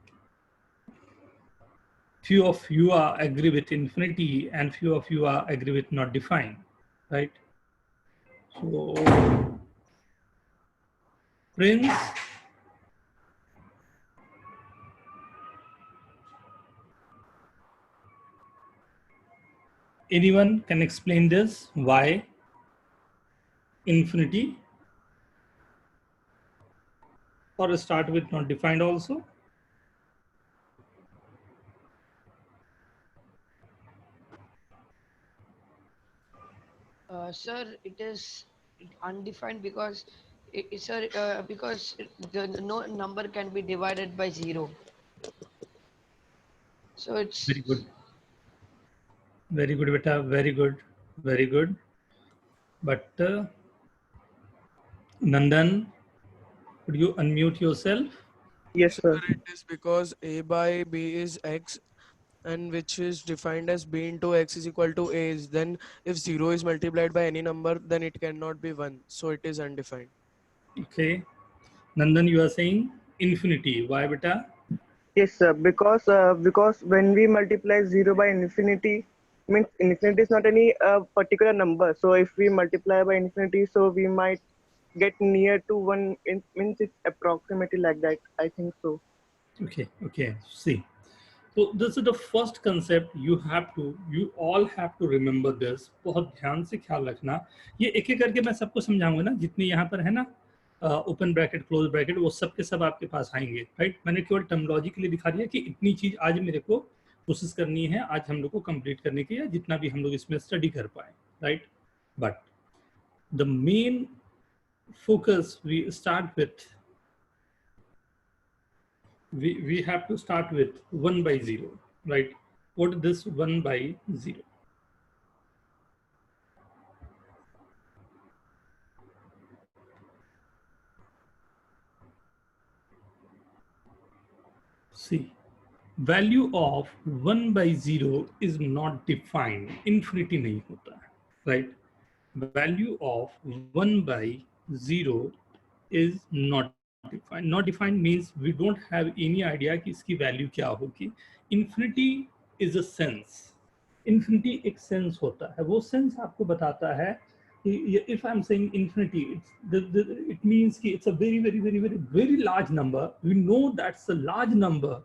few of you are agree with infinity and few of you are agree with not defined, right. So Prince, anyone can explain this, why infinity, or start with not defined also? Sir, it is undefined because sir, because no number can be divided by 0. So it's Very good, very good beta, very good, very good. But Nandan, could you unmute yourself? Yes, Sir, sir. it is because a by b is x, and which is defined as b into x is equal to a is, then if 0 is multiplied by any number, then it cannot be 1. So it is undefined. Okay. Nandan, you are saying infinity. Why beta? Yes, sir. Because when we multiply 0 by infinity, means infinity is not any particular number. So if we multiply by infinity, so we might get near to 1. Means it's approximately like that. I think so. Okay, okay. See. तो this is the first concept you all have to remember this, बहुत ध्यान से ख्याल रखना। ये एक एक करके मैं सबको समझाऊंगा ना, जितने यहाँ पर है ना ओपन ब्रैकेट क्लोज ब्रैकेट, वो सब के सब आपके पास आएंगे, राइट। मैंने केवल टर्मिनोलॉजी के लिए दिखा दिया कि इतनी चीज आज मेरे को कोशिश करनी है, आज हम लोग को कंप्लीट करने की, या जितना भी हम लोग इसमें स्टडी कर पाए, right. But the main focus we start with, we have to start with 1 by 0, right? What is this 1 by 0? See, value of 1 by 0 is not defined, infinity नहीं होता है, right? Value of 1 by 0 is not defined. Not defined means we don't have any idea कि इसकी value क्या होगी। Infinity is a sense. Infinity एक sense होता है, वो सेंस आपको बताता है कि if I'm saying infinity, it means कि it's a very very very very very large number. We know that's a large number,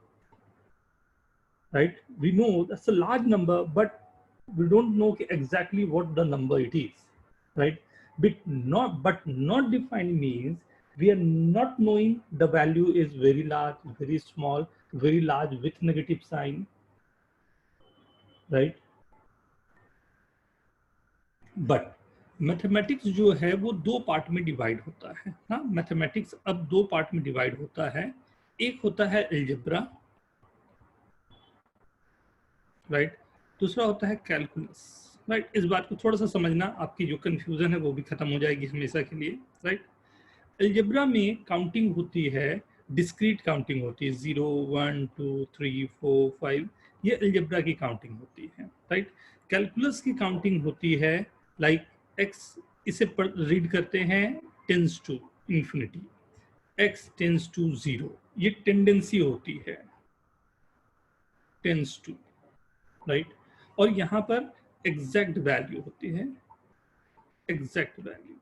right? We know that's a large number, but we don't know exactly what the number it is, right? But not defined means we are not knowing the value is very large, very small, very large with negative sign, right? But mathematics जो है वो दो part में divide होता है। हाँ, mathematics अब दो पार्ट में डिवाइड होता है। एक होता है अलजेब्रा, राइट, दूसरा होता है कैलकुलस, राइट। इस बात को थोड़ा सा समझना, आपकी जो कंफ्यूजन है वो भी खत्म हो जाएगी हमेशा के लिए, राइट। अलजेब्रा में काउंटिंग होती है, डिस्क्रीट काउंटिंग होती है, 0 1 2 3 4 5, ये अलजेब्रा की काउंटिंग होती है, राइट। कैलकुलस की काउंटिंग होती है लाइक x, इसे रीड करते हैं tends to infinity, x tends to 0, ये टेंडेंसी होती है टेंस टू, राइट। और यहाँ पर एग्जैक्ट वैल्यू होती है, एग्जैक्ट वैल्यू,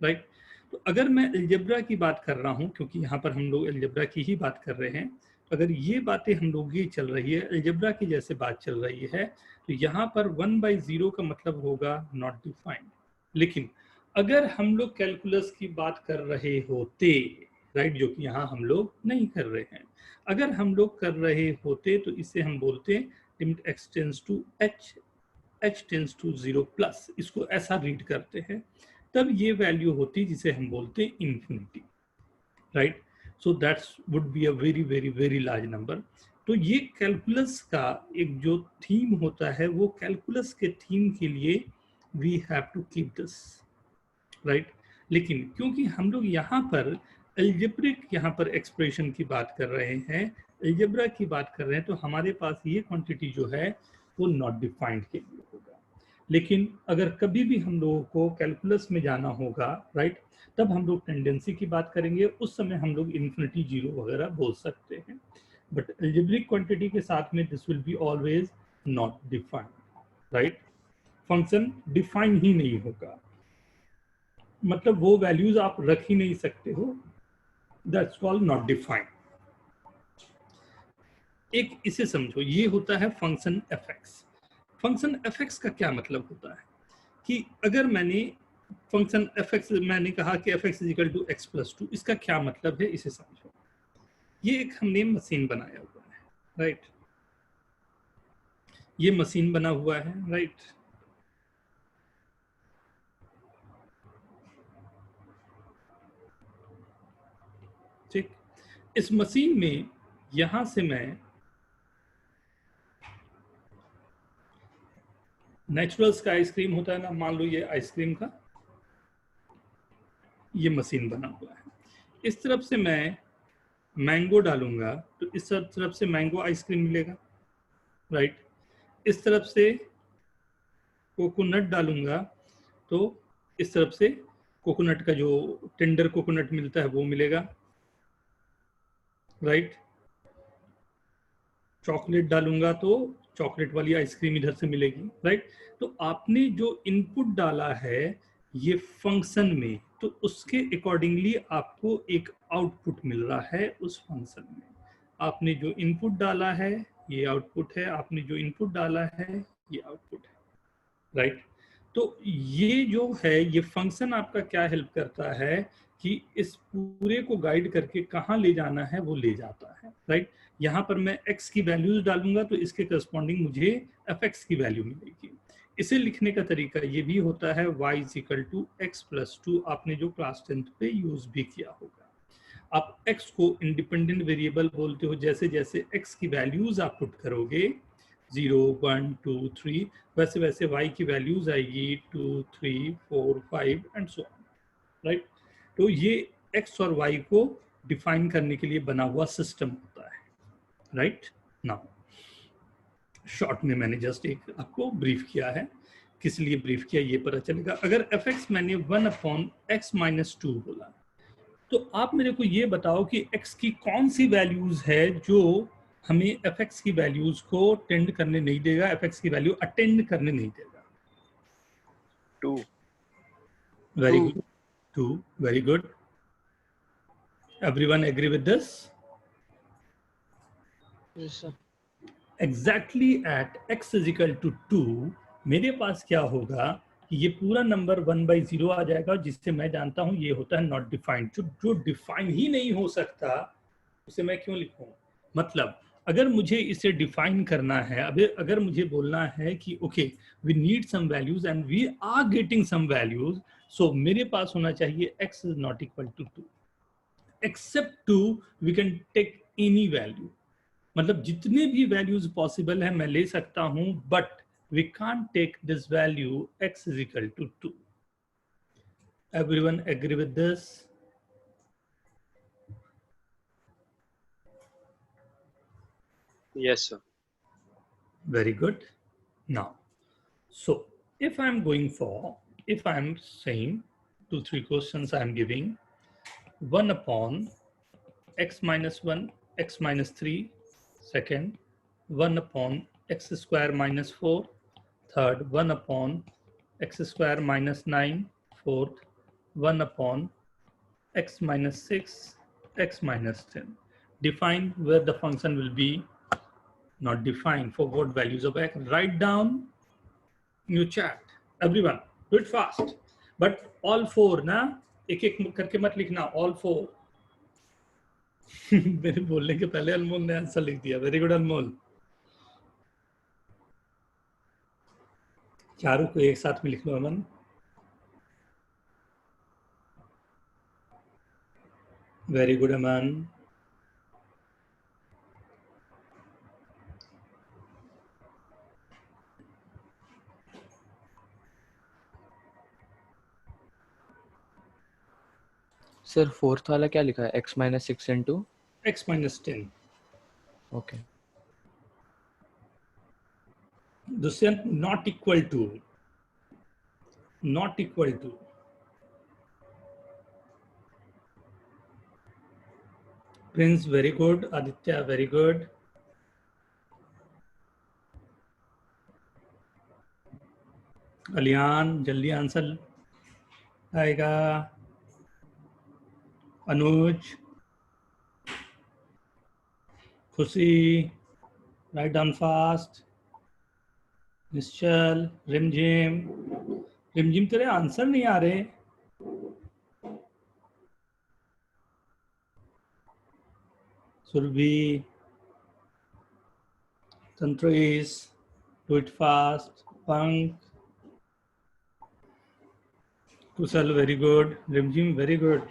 राइट। तो अगर मैं अलजेब्रा की बात कर रहा हूँ, क्योंकि यहाँ पर हम लोग अलजेब्रा की ही बात कर रहे हैं, अगर ये बातें हम लोग ये चल रही है अलजेब्रा की जैसे बात चल रही है, तो यहाँ पर 1 by 0 का मतलब होगा नॉट डिफाइंड। लेकिन अगर हम लोग कैलकुलस की बात कर रहे होते, राइट, जो कि यहाँ हम लोग नहीं कर रहे हैं, अगर हम लोग कर रहे होते तो इसे हम बोलते limit x tends to h, h tends to 0 plus, इसको ऐसा रीड करते हैं, तब ये वैल्यू होती जिसे हम बोलते हैं infinity, right. So that's would be a very very very large number. तो ये कैलकुलस का एक जो थीम होता है, वो कैलकुलस के थीम के लिए we have to keep this, right. लेकिन क्योंकि हम लोग यहाँ पर अलजेब्रिक यहाँ पर एक्सप्रेशन की बात कर रहे हैं, अलजेब्रा की बात कर रहे हैं, तो हमारे पास ये क्वांटिटी जो है वो नॉट डिफाइंड के लिए होगा। लेकिन अगर कभी भी हम लोगों को कैलकुलस में जाना होगा, राइट, तब हम लोग टेंडेंसी की बात करेंगे, उस समय हम लोग इन्फिनिटी 0 वगैरह बोल सकते हैं। बट अलजेब्रिक क्वांटिटी के साथ में this will be always not defined, right. Function define ही नहीं होगा, मतलब वो वैल्यूज आप रख ही नहीं सकते हो, दैट्स कॉल्ड नॉट डिफाइंड। एक इसे समझो, ये होता है फंक्शन fx। फंक्शन fx का क्या मतलब होता है कि अगर मैंने फंक्शन fx, मैंने कहा कि fx is equal to x plus 2, इसका क्या मतलब है इसे समझो। ये एक हमने मशीन बनाया हुआ है, राइट, ये मशीन बना हुआ है, राइट। ठीक, इस मशीन में यहां से मैं नेचुरल्स का आइसक्रीम होता है ना, मान लो ये आइसक्रीम का ये मशीन बना हुआ है, इस तरफ से मैं मैंगो डालूंगा तो इस तरफ से मैंगो आइसक्रीम मिलेगा, राइट। इस तरफ से कोकोनट डालूंगा तो इस तरफ से कोकोनट का जो टेंडर कोकोनट मिलता है वो मिलेगा, राइट। चॉकलेट डालूंगा तो चॉकलेट वाली आइसक्रीम इधर से मिलेगी, राइट। तो आपने जो इनपुट डाला है ये फंक्शन में, तो उसके अकॉर्डिंगली आपको एक आउटपुट मिल रहा है उस फंक्शन में। आपने जो इनपुट डाला है ये आउटपुट है, आपने जो इनपुट डाला है ये आउटपुट है, राइट। तो ये जो है ये फंक्शन आपका क्या हेल्प करता है कि इस पूरे को गाइड करके कहाँ ले जाना है वो ले जाता है, राइट। यहाँ पर मैं x की वैल्यूज डालूंगा तो इसके करस्पॉन्डिंग मुझे fx की वैल्यू मिलेगी। इसे लिखने का तरीका ये भी होता है y = x+2, आपने जो क्लास 10th पे यूज भी किया होगा। आप x को इंडिपेंडेंट वेरिएबल बोलते हो, जैसे जैसे x की वैल्यूज आप पुट करोगे 0, 1, 2, 3, वैसे वैसे y की वैल्यूज आएगी 2, 3, 4, 5 एंड सो ऑन, राइट। तो ये x और y को डिफाइन करने के लिए बना हुआ सिस्टम होता है, राइट। नाउ शॉर्ट में मैंने जस्ट एक आपको ब्रीफ किया है, किस लिए ब्रीफ किया ये पता चलेगा। अगर fx मैंने 1/x-2 बोला तो आप मेरे को ये बताओ कि x की कौन सी वैल्यूज है जो हमें fx की वैल्यूज को टेंड करने नहीं देगा, fx की वैल्यू अटेंड करने नहीं देगा। 2. Very good, 2, very good. Everyone agree with this? Yes, sir. Exactly at x = 2 मेरे पास क्या होगा कि ये पूरा नंबर 1/0 आ जाएगा, जिससे मैं जानता हूं ये होता है नॉट डिफाइंड। जो डिफाइन ही नहीं हो सकता उसे मैं क्यों लिखूं? मतलब अगर मुझे इसे डिफाइन करना है, अगर मुझे बोलना है कि okay we need some values and we are getting some values, so मेरे पास होना चाहिए x ≠ 2 except 2 we can take any value. मतलब जितने भी वैल्यूज पॉसिबल है मैं ले सकता हूं, but we can't take this value x = 2। Everyone agree with this? Yes, sir. Very good. Now, so if I'm saying 2, 3 questions, I'm giving 1/x-1, x-3, second 1/x² - 4, third 1/x² - 9, fourth 1/x-6, x-10. Define where the function will be not defined for what values of x. Write down in your chat. Everyone, do it fast. But all 4 ना, एक एक करके मत लिखना, all 4. मेरे बोलने के पहले अनमोल ने आंसर लिख दिया। वेरी गुड अनमोल। चारों को एक साथ में लिख लो अमन। वेरी गुड अमन। सर फोर्थ वाला क्या लिखा है? x-6 into x-10. okay. Dushyant not equal to. Prince very good. Aditya very good. अलियान जल्दी आंसर आएगा। अनुज, खुशी, राइट डाउन फास्ट। निश्चल, रिमझिम तेरे आंसर नहीं आ रहे। Surabhi, Tantresh, do it fast. पंक, Kushal very good, Rimjhim very good.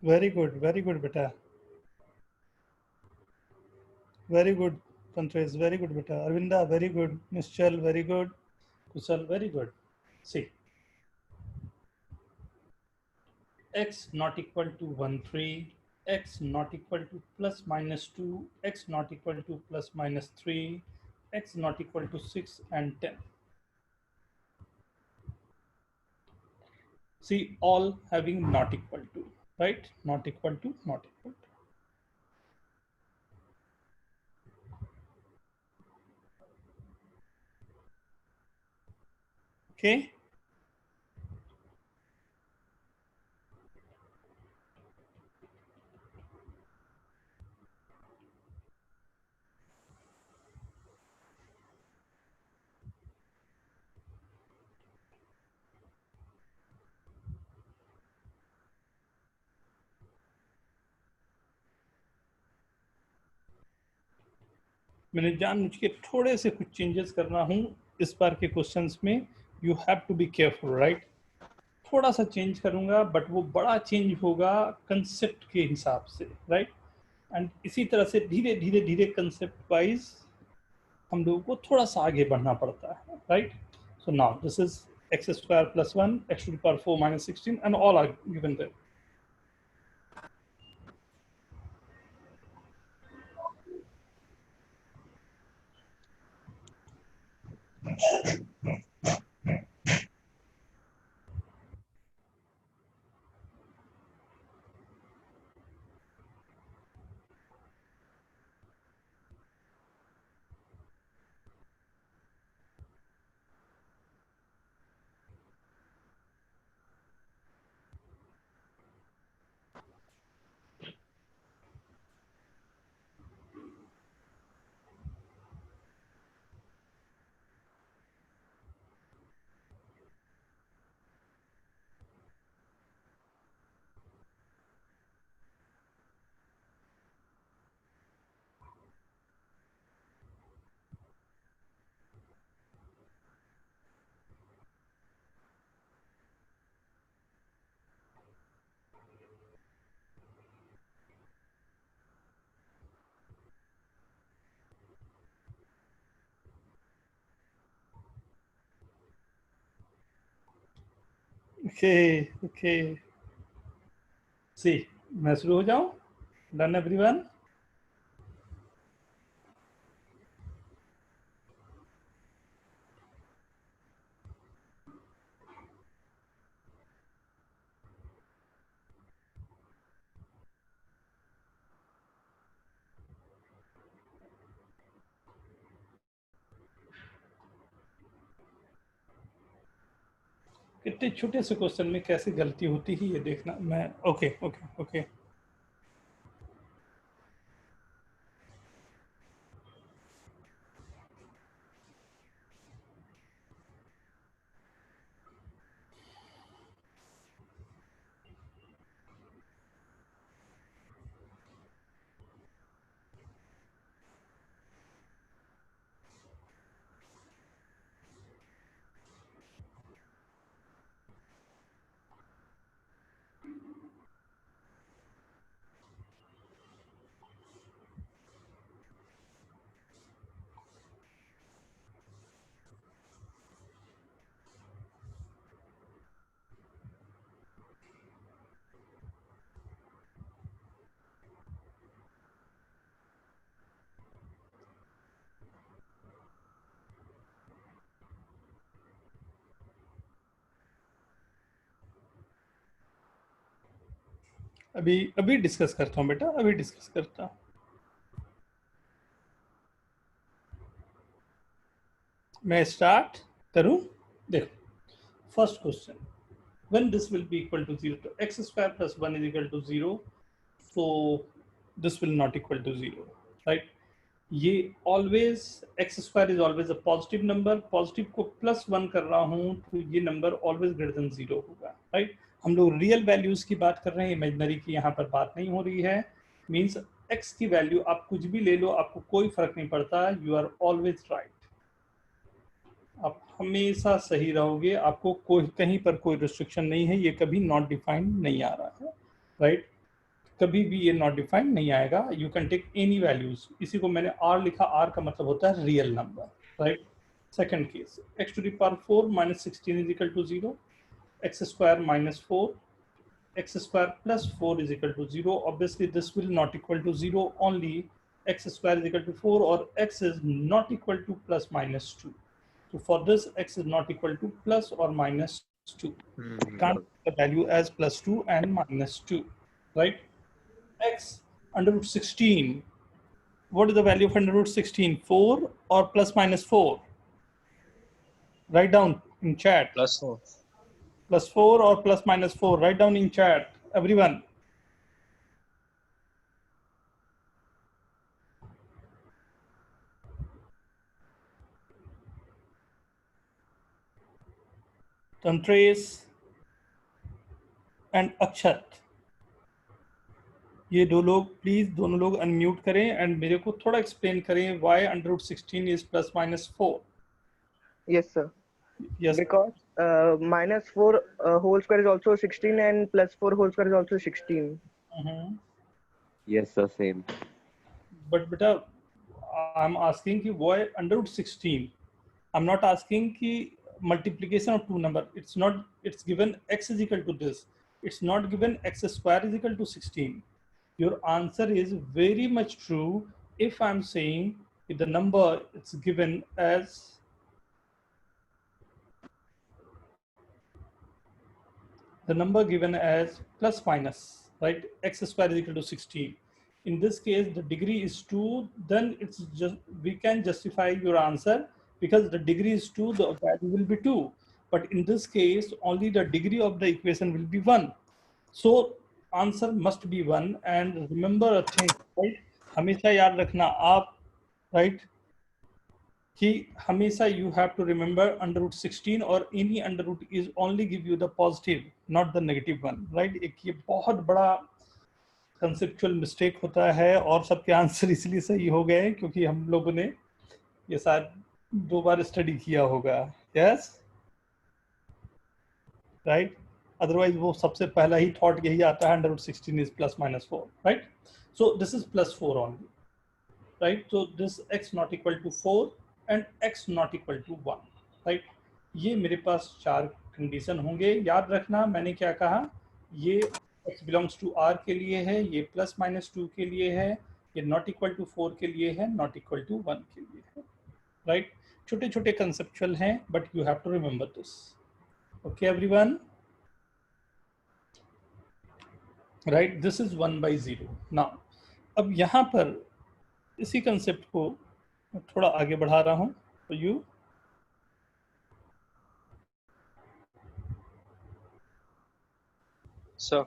Very good बेटा, वेरी गुड कंट्रेस, वेरी गुड बेटा, Arvinda very good, Nischal very good, Kushal very good. See x not equal to 1 3, x not equal to plus minus 2, x not equal to plus minus 3, x not equal to 6 and 10. See, all having not equal to, right? Not equal to, not equal to. Okay. मैंने जानबूझ के थोड़े से कुछ changes कर रहा हूँ इस बार के क्वेश्चंस में. You have to be careful, right? थोड़ा सा चेंज करूंगा, बट वो बड़ा चेंज होगा कंसेप्ट के हिसाब से, राइट? एंड इसी तरह से धीरे धीरे धीरे कंसेप्ट वाइज हम लोगों को थोड़ा सा आगे बढ़ना पड़ता है, right? So now this is x square plus 1, x to the power 4 minus 16, and all are given there. Okay. See, मैं शुरू हो जाऊं? Done everyone? कितने छोटे से क्वेश्चन में कैसे गलती होती है ये देखना. मैं ओके. अभी डिस्कस करता हूँ बेटा, अभी डिस्कस करता हूँ. मैं स्टार्ट करूं? देखो, first question, when this will be equal to 0, तो x square plus 1 is equal to 0, so this will not equal to 0, right? ये always x square is always a positive number, positive को plus 1 कर रहा हूं तो ये number always greater than 0 होगा, right? हम लोग रियल वैल्यूज की बात कर रहे हैं, इमेजिनरी की यहाँ पर बात नहीं हो रही है. मीन्स x की वैल्यू आप कुछ भी ले लो, आपको कोई फर्क नहीं पड़ता, यू आर ऑलवेज राइट. आप हमेशा सही रहोगे, आपको कोई कहीं पर कोई रिस्ट्रिक्शन नहीं है, ये कभी नॉट डिफाइंड नहीं आ रहा है, राइट? कभी भी ये नॉट डिफाइंड नहीं आएगा. You can take any values. इसी को मैंने r लिखा, r का मतलब होता है real number, right. Second case, x to the power 4 minus 16 is equal to 0, x square minus 4, x square plus 4 is equal to 0. Obviously this will not equal to 0, only x square is equal to 4 or x is not equal to plus minus 2. So for this, x is not equal to plus or minus 2. Can't take the value as plus 2 and minus 2, right? X under root 16. What is the value of under root 16? 4 or plus minus 4? Write down in chat. +4. Plus 4 or plus minus 4? Write down in chat, everyone. Tantresh and Akshat. ये दो लोग please दोनों लोग unmute करें and मेरे को थोड़ा explain करें why under root 16 is plus minus 4. Yes, sir. Yes. Because minus 4 whole square is also 16 and plus 4 whole square is also 16. Yes sir, same. But beta, I'm asking कि why under root 16? I'm not asking कि multiplication of two number. It's given x is equal to this. It's not given x square is equal to 16. Your answer is very much true if I'm saying if the number it's given as plus minus, right? X square is equal to 16. In this case, the degree is 2. Then it's just we can justify your answer because the degree is 2. The value will be 2. But in this case, only the degree of the equation will be 1. So answer must be 1. And remember a thing, right? हमेशा याद रखना आप, right? कि हमेशा you have to remember under root 16 or any under root is only give you the positive, not the negative one, right? एक ये बहुत बड़ा conceptual mistake होता है और सबके आंसर इसलिए सही हो गए क्योंकि हम लोगों ने ये शायद 2 बार स्टडी किया होगा. Yes, right? Otherwise वो सबसे पहला ही थॉट यही आता है under root 16 is plus minus 4, right? So this is plus 4 only, right? So this x not equal to 4 and x not equal to 1, right? ये मेरे पास 4 कंडीशन होंगे. याद रखना मैंने क्या कहा, ये x belongs to r के लिए है, ये प्लस माइनस 2 के लिए है, ये नॉट इक्वल टू 4 के लिए है, नॉट इक्वल टू 1 के लिए है, राइट? छोटे छोटे कंसेप्चुअल हैं but you have to remember this. Okay everyone, right? This is 1/0. Now अब यहाँ पर इसी कंसेप्ट को मैं थोड़ा आगे बढ़ा रहा हूँ फॉर यू. सर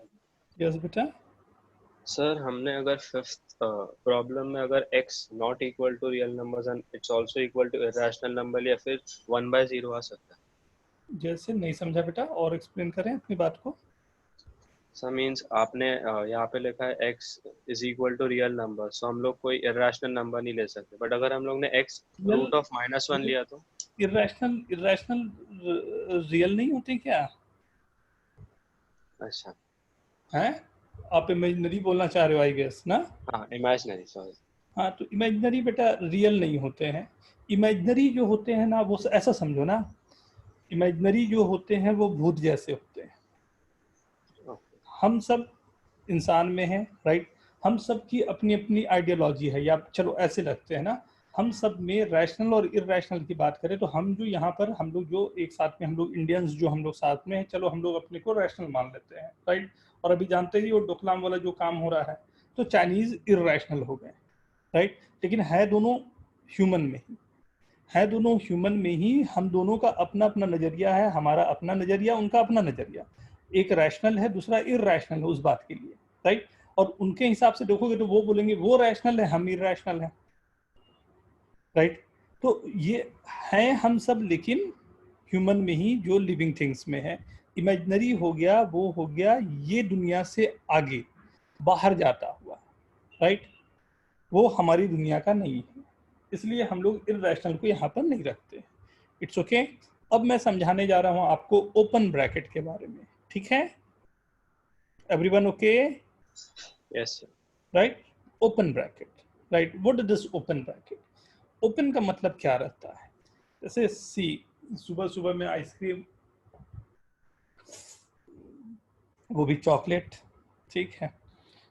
यस बेटा. सर हमने अगर फिफ्थ प्रॉब्लम में अगर x not equal to real numbers and it's also equal to irrational number या फिर 1/0 आ सकता है. जैसे नहीं समझा बेटा, और एक्सप्लेन करें अपनी बात को. सर मींस आपने यहाँ पे लिखा है x is equal to real number, सो हम लोग कोई इरेशनल नंबर नहीं ले सकते. बट अगर हम लोग ने x रूट ऑफ -1 लिया तो इरेशनल रियल नहीं होते क्या? अच्छा हैं? आप इमेजिनरी बोलना चाह रहे हो आई गेस ना? हाँ इमेजिनरी, सॉरी. हाँ, तो इमेजिनरी बेटा रियल नहीं होते हैं. इमेजिनरी जो होते हैं ना, वो ऐसा समझो ना, इमेजिनरी जो होते हैं वो भूत जैसे होते हैं. हम सब इंसान में हैं, राइट? हम सब की अपनी अपनी आइडियोलॉजी है, या चलो ऐसे लगते हैं ना, हम सब में रैशनल और इरेशनल की बात करें तो हम जो यहाँ पर हम लोग जो एक साथ में हम लोग इंडियंस जो हम लोग साथ में हैं, चलो हम लोग अपने को रैशनल मान लेते हैं, राइट? और अभी जानते ही वो डोकलाम वाला जो काम हो रहा है, तो चाइनीज इरेशनल हो गए, राइट? लेकिन है दोनों ह्यूमन में ही, है दोनों ह्यूमन में ही. हम दोनों का अपना अपना नजरिया है, हमारा अपना नजरिया, उनका अपना नजरिया. एक रैशनल है, दूसरा इरेशनल है उस बात के लिए, राइट? और उनके हिसाब से देखोगे तो वो बोलेंगे वो रैशनल है, हम इरेशनल है, राइट? तो ये है हम सब, लेकिन ह्यूमन में ही जो लिविंग थिंग्स में है. इमेजिनरी हो गया, वो हो गया ये दुनिया से आगे बाहर जाता हुआ, राइट? वो हमारी दुनिया का नहीं है, इसलिए हम लोग इरेशनल को यहाँ पर नहीं रखते. It's okay. अब मैं समझाने जा रहा हूँ आपको ओपन ब्रैकेट के बारे में, ठीक है? Everyone okay? Yes, sir. Right, open bracket, right. What is this open bracket? Open का मतलब क्या रहता है? जैसे सी, सुबह सुबह में आइसक्रीम, वो भी चॉकलेट, ठीक है.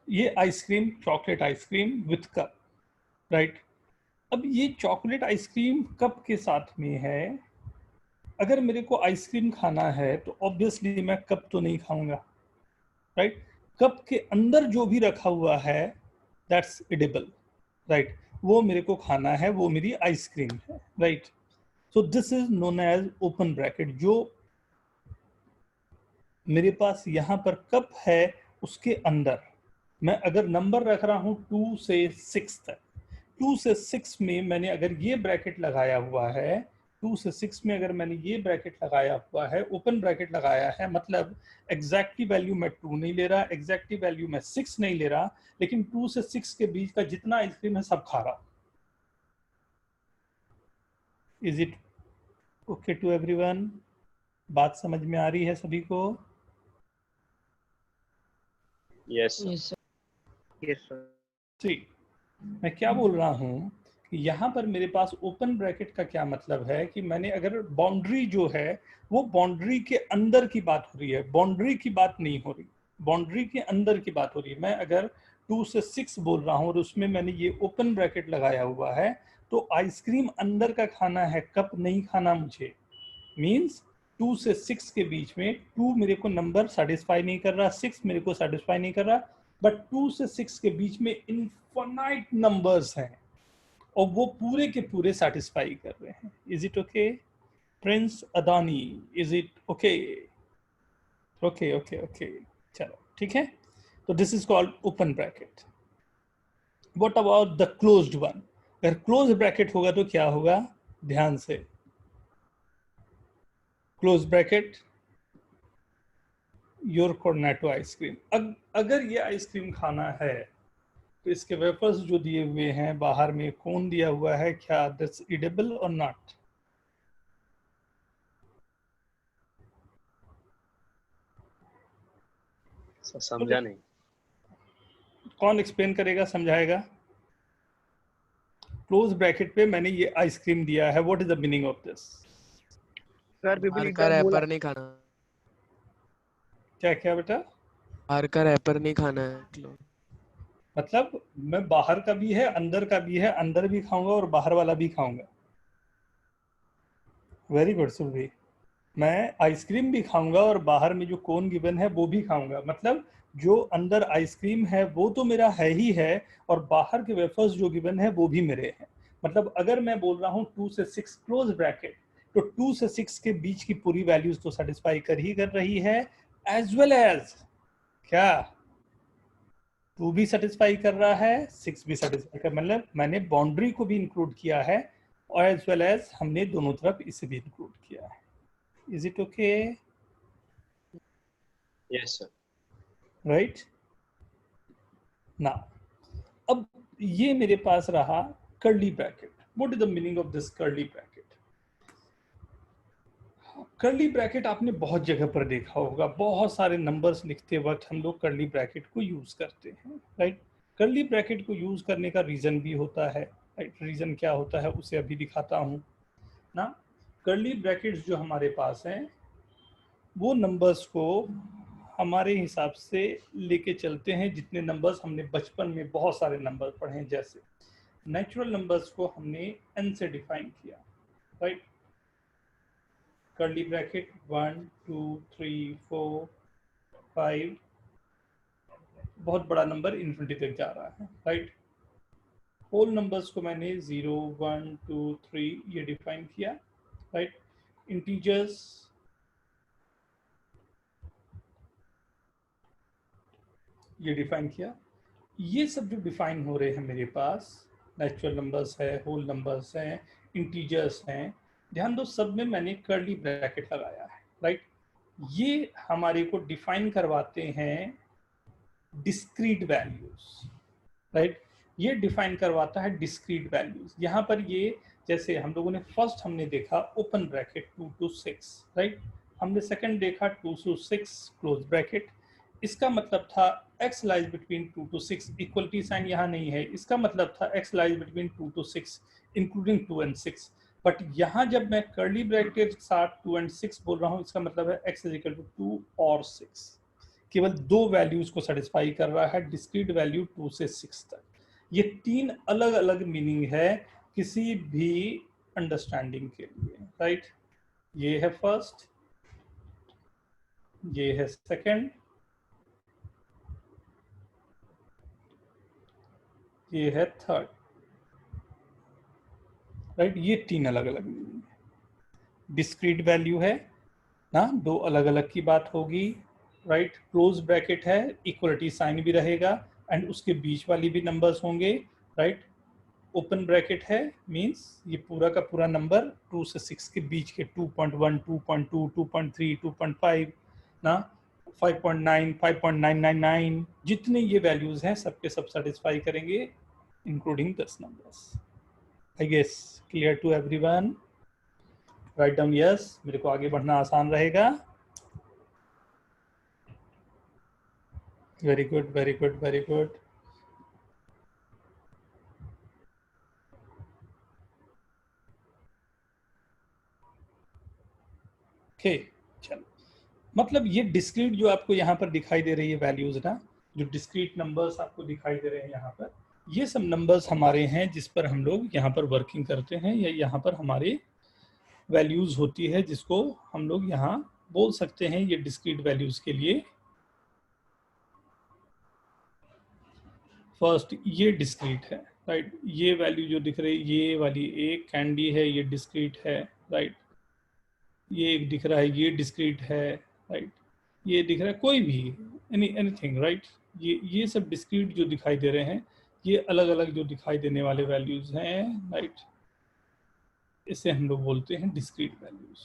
ये ice cream chocolate ice cream with cup, right. अब ये चॉकलेट आइसक्रीम कप के साथ में है. अगर मेरे को आइसक्रीम खाना है तो ऑब्वियसली मैं कप तो नहीं खाऊंगा, राइट. कप के अंदर जो भी रखा हुआ है दैट्स एडिबल, राइट. वो मेरे को खाना है, वो मेरी आइसक्रीम है, right. So this is known as open bracket. जो मेरे पास यहाँ पर कप है उसके अंदर मैं अगर नंबर रख रहा हूँ 2 से 6 तक, 2 से 6 में मैंने अगर ये ब्रैकेट लगाया हुआ है, 2 से 6 में अगर मैंने ये ब्रैकेट लगाया हुआ है, ओपन ब्रैकेट लगाया है, मतलब एग्जैक्टली वैल्यू मैं 2 नहीं ले रहा, एग्जैक्टली वैल्यू मैं 6 नहीं ले रहा, लेकिन 2 से 6 के बीच का जितना आइसक्रीम है सब खा रहा हूँ. Is it okay to everyone? बात समझ में आ रही है सभी को? Yes, sir. Yes, sir. Yes, sir. ठीक, मैं क्या बोल रहा हूँ कि यहाँ पर मेरे पास ओपन ब्रैकेट का क्या मतलब है कि मैंने अगर बाउंड्री जो है वो बाउंड्री के अंदर की बात हो रही है, बाउंड्री की बात नहीं हो रही, बाउंड्री के अंदर की बात हो रही है. मैं अगर 2 से 6 बोल रहा हूँ और उसमें मैंने ये ओपन ब्रैकेट लगाया हुआ है तो आइसक्रीम अंदर का खाना है, कप नहीं खाना मुझे. मीन्स 2 से 6 के बीच में 2 मेरे को नंबर सेटिस्फाई नहीं कर रहा, 6 मेरे को सेटिस्फाई नहीं कर रहा, बट 2 से 6 के बीच में इनफाइनाइट नंबर्स हैं और वो पूरे के पूरे सेटिस्फाई कर रहे हैं. Is it okay Prince Adani? Is it okay? Okay okay okay, चलो ठीक है. तो this is called open bracket. What about the closed one? अगर क्लोज ब्रैकेट होगा तो क्या होगा? ध्यान से, close bracket your Cornetto ice cream. अगर ये आइसक्रीम खाना है तो इसके वेफर्स जो दिए हुए हैं बाहर में, कौन दिया हुआ है, क्या दैट्स एडिबल और नॉट? सर समझा नहीं. कौन एक्सप्लेन करेगा, समझाएगा? क्लोज ब्रैकेट पे मैंने ये आइसक्रीम दिया है, what is the meaning of this? Sir, we बाहर will का bola. रैपर नहीं खाना. क्या क्या बेटा? बाहर का रैपर नहीं खाना है. मतलब मैं बाहर का भी है, अंदर का भी है, अंदर भी खाऊंगा और बाहर वाला भी खाऊंगा. Very good Surabhi. मैं आइसक्रीम भी खाऊंगा और बाहर में जो कोन गिवन है वो भी खाऊंगा. मतलब जो अंदर आइसक्रीम है वो तो मेरा है ही है और बाहर के वेफर्स जो गिवन है वो भी मेरे हैं. मतलब अगर मैं बोल रहा हूँ 2 से 6 क्लोज ब्रैकेट, तो 2 से 6 के बीच की पूरी वैल्यूज तो सेटिस्फाई कर रही है, एज वेल एज क्या 2 भी सेटिस्फाई कर रहा है, 6 भी सेटिस्फाई कर, मतलब मैंने बाउंड्री को भी इंक्लूड किया है और एज वेल एज हमने दोनों तरफ इसे भी इंक्लूड किया है. Is it okay? Yes, sir. Right? Now, अब ये मेरे पास रहा curly bracket. What is the meaning of this curly bracket? Curly bracket आपने बहुत जगह पर देखा होगा, बहुत सारे नंबर्स लिखते वक्त हम लोग कर्ली ब्रैकेट को यूज करते हैं, राइट. कर्ली ब्रैकेट को यूज करने का रीजन भी होता है, राइट. रीजन क्या होता है उसे अभी दिखाता हूँ ना. कर्ली ब्रैकेट्स जो हमारे पास हैं वो नंबर्स को हमारे हिसाब से लेके चलते हैं. जितने नंबर्स हमने बचपन में बहुत सारे नंबर पढ़े हैं, जैसे नेचुरल नंबर्स को हमने n से डिफाइन किया, राइट. कर्ली ब्रैकेट 1 2 3 4 5, बहुत बड़ा नंबर इन्फिनिटी तक जा रहा है, राइट. होल नंबर्स को मैंने 0 1 2 3 ये डिफाइन किया, राइट. इंटीजर्स ये डिफाइन किया. ये सब जो डिफाइन हो रहे हैं मेरे पास, नेचुरल नंबर्स है, होल नंबर्स हैं, इंटीजर्स हैं, ध्यान दो सब में मैंने कर्ली ब्रैकेट लगाया है, राइट. ये हमारे को डिफाइन करवाते हैं डिस्क्रीट वैल्यूज, राइट. ये डिफाइन करवाता है डिस्क्रीट वैल्यूज. यहाँ पर ये जैसे हम लोगों ने फर्स्ट हमने देखा ओपन ब्रैकेट 2 to 6, राइट. हमने सेकंड देखा 2 to 6 क्लोज ब्रैकेट. इसका मतलब था x lies between 2 to 6, equality sign यहाँ नहीं है, इसका मतलब था x lies between 2 to 6 including 2 and 6, but यहाँ जब मैं कर्ली ब्रैकेट के साथ 2 and 6 बोल रहा हूँ, इसका मतलब है x इज इक्वल टू 2 और 6, केवल दो वैल्यूज को सेटिस्फाई कर रहा है, डिस्क्रीट वैल्यू 2 से 6 तक। ये तीन अलग अलग मीनिंग है किसी भी अंडरस्टैंडिंग के लिए, राइट? ये है फर्स्ट, ये है सेकंड, ये है थर्ड, राइट? ये तीन अलग अलग मीनिंग है। डिस्क्रीट वैल्यू है ना, दो अलग अलग की बात होगी, राइट? क्लोज ब्रैकेट है, इक्वलिटी साइन भी रहेगा एंड उसके बीच वाली भी नंबर्स होंगे, राइट? ओपन ब्रैकेट है मींस ये पूरा का पूरा नंबर 2 से 6 के बीच के 2.1, 2.2, 2.3, 2.5 ना, 5.9, 5.999 जितने ये वैल्यूज हैं सबके सब सेटिस्फाई करेंगे including 10 numbers. I guess clear to everyone? Right down yes, मेरे को आगे बढ़ना आसान रहेगा। Very good, very good, very good. Okay, चलो, मतलब ये डिस्क्रीट जो आपको यहाँ पर दिखाई दे रही है वैल्यूज ना, जो डिस्क्रीट नंबर्स आपको दिखाई दे रहे हैं यहाँ पर, ये सब नंबर्स हमारे हैं जिस पर हम लोग यहाँ पर वर्किंग करते हैं, या यहाँ पर हमारे वैल्यूज होती है जिसको हम लोग यहाँ बोल सकते हैं ये डिस्क्रीट वैल्यूज के लिए। फर्स्ट ये डिस्क्रीट है, राइट? ये वैल्यू जो दिख रही है ये वाली एक कैंडी है, ये डिस्क्रीट है, राइट? ये एक दिख रहा है ये डिस्क्रीट है, राइट? ये दिख रहा है कोई भी एनीथिंग, राइट? ये सब डिस्क्रीट जो दिखाई दे रहे हैं, ये अलग अलग जो दिखाई देने वाले वैल्यूज हैं, राइट? इसे हम लोग बोलते हैं डिस्क्रीट वैल्यूज।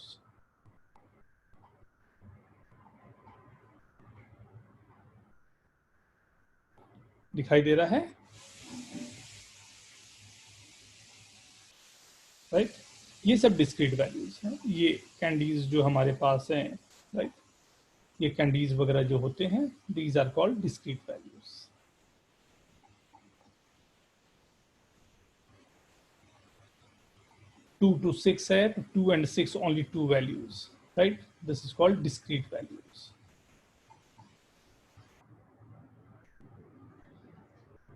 दिखाई दे रहा है, राइट? ये सब डिस्क्रीट वैल्यूज हैं। ये कैंडीज जो हमारे पास हैं, राइट? ये कैंडीज वगैरह जो होते हैं, these are called discrete values. Two to 6 है तो 2 and 6 only 2 values, right? This is called discrete values.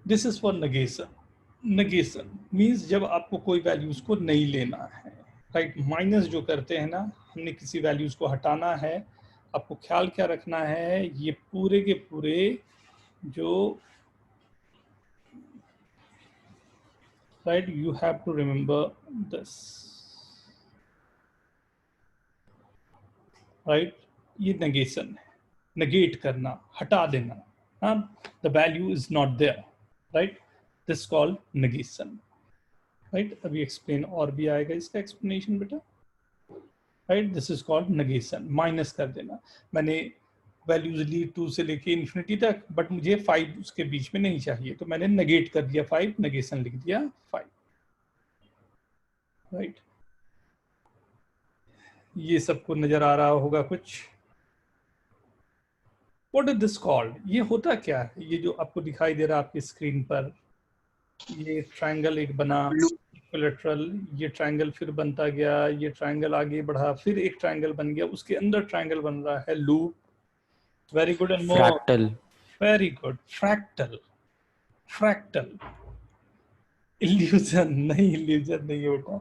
This is for negation. Negation means जब आपको कोई वैल्यूज को नहीं लेना है, राइट? माइनस जो करते हैं ना, हमने किसी वैल्यूज को हटाना है, आपको ख्याल क्या रखना है, ये पूरे के पूरे जो, right, you have to remember this, right? ये negation है, negate करना, हटा देना, हाँ? The value is not there, right? This called negation, right? अभी explain और भी आएगा इसका explanation बेटा, right? This is called negation, minus कर देना। मैंने वैल्यूज ली 2 से लेके इन्फिनिटी तक, बट मुझे 5 उसके बीच में नहीं चाहिए, तो मैंने नेगेट कर दिया 5, नेगेशन लिख दिया 5, राइट? ये सबको नजर आ रहा होगा कुछ? What is this called? ये होता क्या है? ये जो आपको दिखाई दे रहा है आपकी स्क्रीन पर, ये ट्रायंगल एक बना इक्विलैटरल, ये ट्रायंगल फिर बनता गया, ये ट्रायंगल आगे बढ़ा, फिर एक ट्रायंगल बन गया, उसके अंदर ट्रायंगल बन रहा है, loop. Very good and more. Fractal. Very good. Fractal. Fractal. Illusion नहीं, illusion नहीं है बेटा,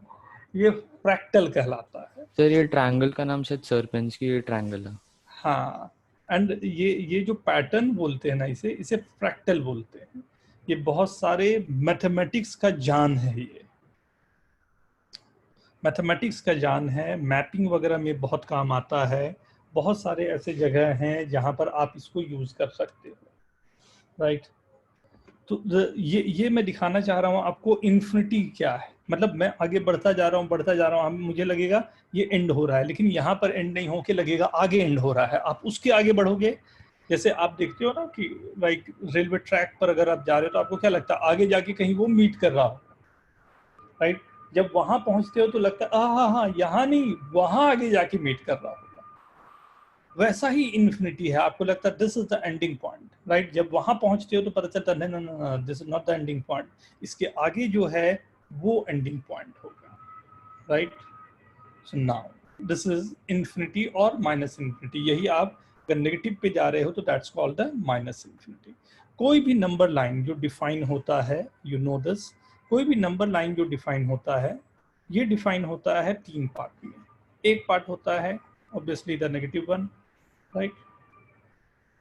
ये फ्रैक्टल कहलाता है। सर ये ट्रायंगल का नाम शायद सरपेंस की ये ट्रायंगल है। हाँ, एंड ये जो पैटर्न बोलते हैं ना, इसे फ्रैक्टल बोलते हैं। ये बहुत सारे मैथमेटिक्स का जान है, ये मैथमेटिक्स का जान है, मैपिंग वगैरह में बहुत काम आता है। बहुत सारे ऐसे जगह हैं जहां पर आप इसको यूज कर सकते हो, राइट? तो ये मैं दिखाना चाह रहा हूँ आपको इन्फिनिटी क्या है। मतलब मैं आगे बढ़ता जा रहा हूँ, मुझे लगेगा ये एंड हो रहा है, लेकिन यहाँ पर एंड नहीं होके लगेगा आगे एंड हो रहा है। आप उसके आगे बढ़ोगे, जैसे आप देखते हो ना कि लाइक रेलवे ट्रैक पर अगर आप जा रहे हो तो आपको क्या लगता है आगे जाके कहीं वो मीट कर रहा हो, राइट? जब वहां पहुंचते हो तो लगता है हाँ यहाँ नहीं, वहां आगे जाके मीट कर रहा होगा, वैसा ही इन्फिनिटी है, आपको लगता है this is the ending point, right? जब वहां पहुंचते हो तो पता चलता है नहीं, this is not the ending point, इसके आगे जो है वो एंडिंग पॉइंट होगा, right? So now this is infinity और माइनस इन्फिनिटी, यही आप अगर नेगेटिव पे जा रहे हो तो that's called the minus infinity. कोई भी नंबर लाइन जो डिफाइन होता है, यू नो दिस, कोई भी नंबर लाइन जो डिफाइन होता है, ये डिफाइन होता है तीन पार्ट में। एक पार्ट होता है obviously the negative one, right?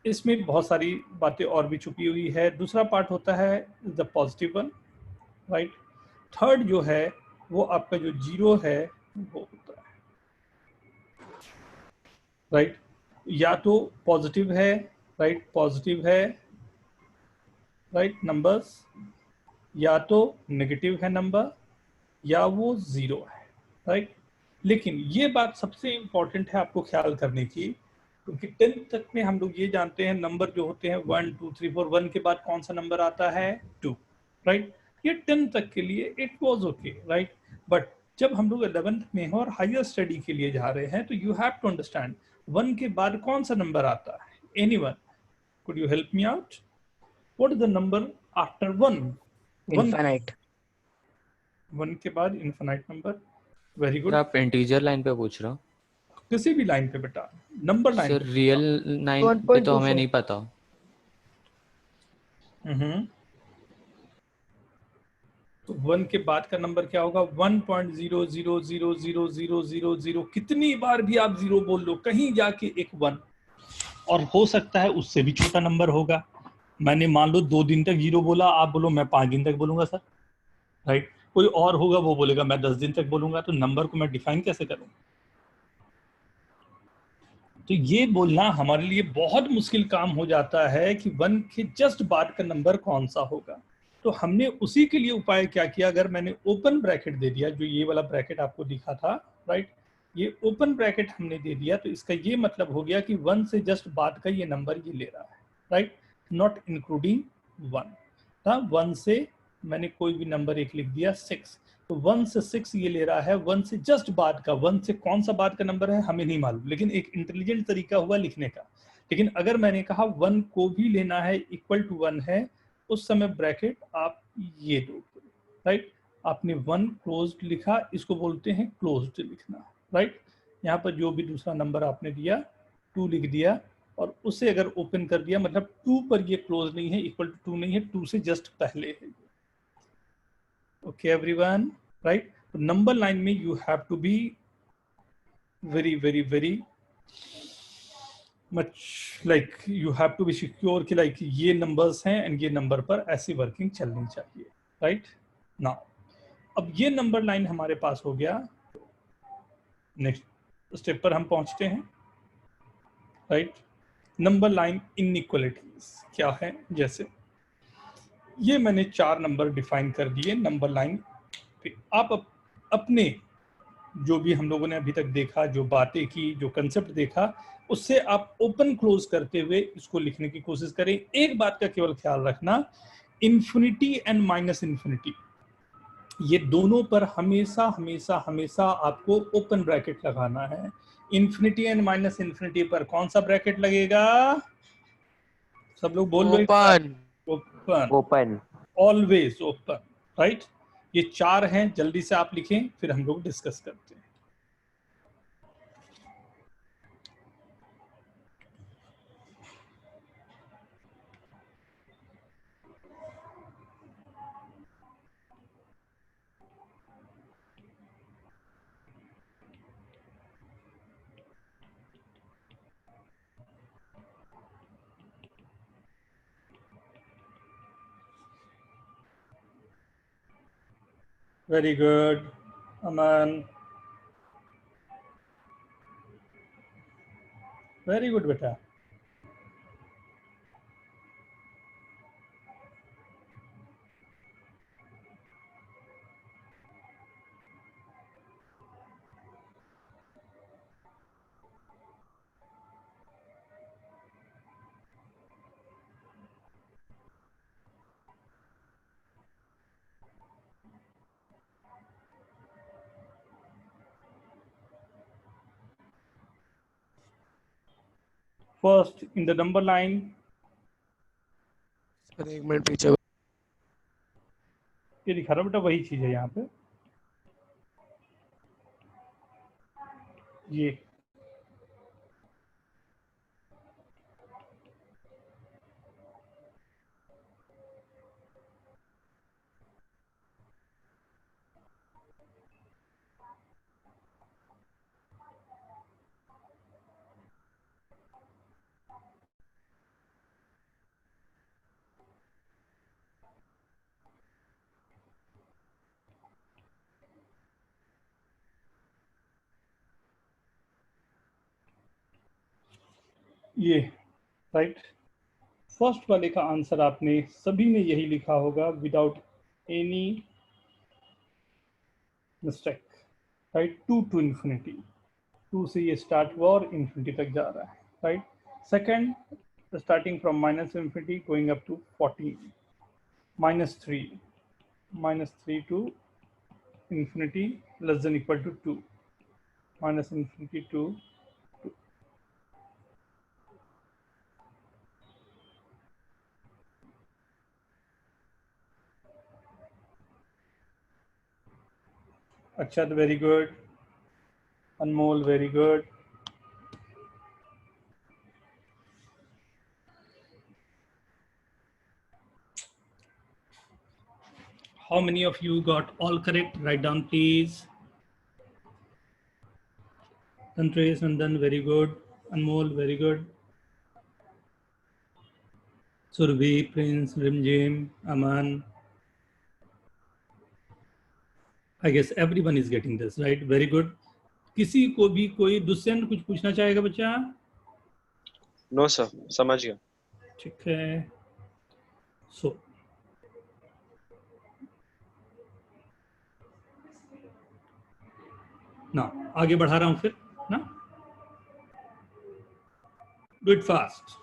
इसमें बहुत सारी बातें और भी छुपी हुई है। दूसरा पार्ट होता है the positive one, right? Third जो है वो आपका जो जीरो है वो होता है, राइट? या तो पॉजिटिव है, राइट? पॉजिटिव है, राइट? नंबर्स, या तो नेगेटिव है नंबर, या वो जीरो है, राइट? लेकिन ये बात सबसे इंपॉर्टेंट है आपको ख्याल करने की, क्योंकि 10th तक में हम लोग ये जानते हैं नंबर जो होते हैं 1 2 3 4, 1 के बाद कौन सा नंबर आता है 2, राइट? ये 10th तक के लिए it was okay, right? But जब हम लोग 11th में हैं और हायर स्टडी के लिए जा रहे हैं तो यू हैव टू अंडरस्टैंड 1 के बाद कौन सा नंबर आता है। Anyone could you help me out? What is the number after 1? 1 infinite. 1 के बाद infinite number. Very sir good. आप इंटीजर लाइन पे पूछ रहे हो? किसी भी लाइन पे बेटा, नंबर लाइन सर पे। रियल लाइन पे तो हमें 1.24। नहीं पता। तो 1 के बाद का नंबर क्या होगा? 1.0000000, कितनी बार भी आप जीरो बोल लो कहीं जाके एक 1, और हो सकता है उससे भी छोटा नंबर होगा। मैंने मान लो 2 दिन तक जीरो बोला, आप बोलो मैं 5 दिन तक बोलूंगा सर, राइट? कोई और होगा वो बोलेगा मैं 10 दिन तक बोलूंगा, तो नंबर को मैं डिफाइन कैसे करूं? तो ये बोलना हमारे लिए बहुत मुश्किल काम हो जाता है कि 1 के जस्ट बाद का नंबर कौन सा होगा। तो हमने उसी के लिए उपाय क्या किया, अगर मैंने ओपन ब्रैकेट दे दिया, जो ये वाला ब्रैकेट आपको दिखा था, राइट? ये ओपन ब्रैकेट हमने दे दिया तो इसका ये मतलब हो गया कि 1 से जस्ट बाद का ये नंबर ये ले रहा है, राइट? नॉट इंक्लूडिंग 1 था। 1 से मैंने कोई भी नंबर एक लिख दिया 6, तो 1 से 6 ये ले रहा है। 1 से जस्ट बाद का, 1 से कौन सा बाद का नंबर है हमें नहीं मालूम, लेकिन एक इंटेलिजेंट तरीका हुआ लिखने का। लेकिन अगर मैंने कहा 1 को भी लेना है, इक्वल टू 1 है, उस समय ब्रैकेट आप ये दो, राइट? आपने 1 क्लोज्ड लिखा, इसको बोलते हैं क्लोज्ड लिखना, राइट? यहाँ पर जो भी दूसरा नंबर आपने दिया 2 लिख दिया, और उसे अगर ओपन कर दिया मतलब 2 पर ये क्लोज नहीं है, इक्वल टू 2 नहीं है, 2 से जस्ट पहले है। Okay everyone, right? तो नंबर लाइन में you have to be very very very much, like you have to be secure कि लाइक ये नंबर्स हैं एंड ये नंबर पर ऐसी वर्किंग चलनी चाहिए, राइट? नाउ अब ये नंबर लाइन हमारे पास हो गया। नेक्स्ट स्टेप पर हम पहुंचते हैं, राइट? नंबर लाइन इनइक्वालिटीज क्या है? जैसे ये मैंने 4 नंबर डिफाइन कर दिए नंबर लाइन पे। आप अपने जो भी हम लोगों ने अभी तक देखा, जो बातें की, जो कंसेप्ट देखा, उससे आप ओपन क्लोज करते हुए इसको लिखने की कोशिश करें। एक बात का केवल ख्याल रखना, इन्फिनिटी एंड माइनस इन्फिनिटी ये दोनों पर हमेशा हमेशा हमेशा आपको ओपन ब्रैकेट लगाना है। इन्फिनिटी एंड माइनस इन्फिनिटी पर कौन सा ब्रैकेट लगेगा? सब लोग बोल लो एक बार। Open. Open, open. Always open, right? ये 4 हैं, जल्दी से आप लिखें फिर हम लोग डिस्कस करते हैं। वेरी गुड अमन, वेरी गुड बेटा। First in the number line, sir एक मिनट पीछे ये लिखा रहा बेटा वही चीज है यहाँ पे, ये ये राइट। फर्स्ट वाले का आंसर आपने सभी ने यही लिखा होगा without any mistake, right. 2 to infinity, 2 से ये स्टार्ट हुआ और इन्फिनिटी तक जा रहा है, right. Second, starting from minus infinity going up to 14, -3 to infinity less than equal to 2, minus infinity to 2. Achad, very good. Anmol, very good. How many of you got all correct? Write down, please. Tantrace, Nandan, very good. Anmol, very good. Survi, Prince, Rimjim, Aman. I guess everyone is getting this, right? Very good. किसी को भी कोई दुष्यंत कुछ पूछना चाहेगा बच्चा? No sir, समझ गया। ठीक है। सो ना आगे बढ़ा रहा हूं फिर ना, do it fast.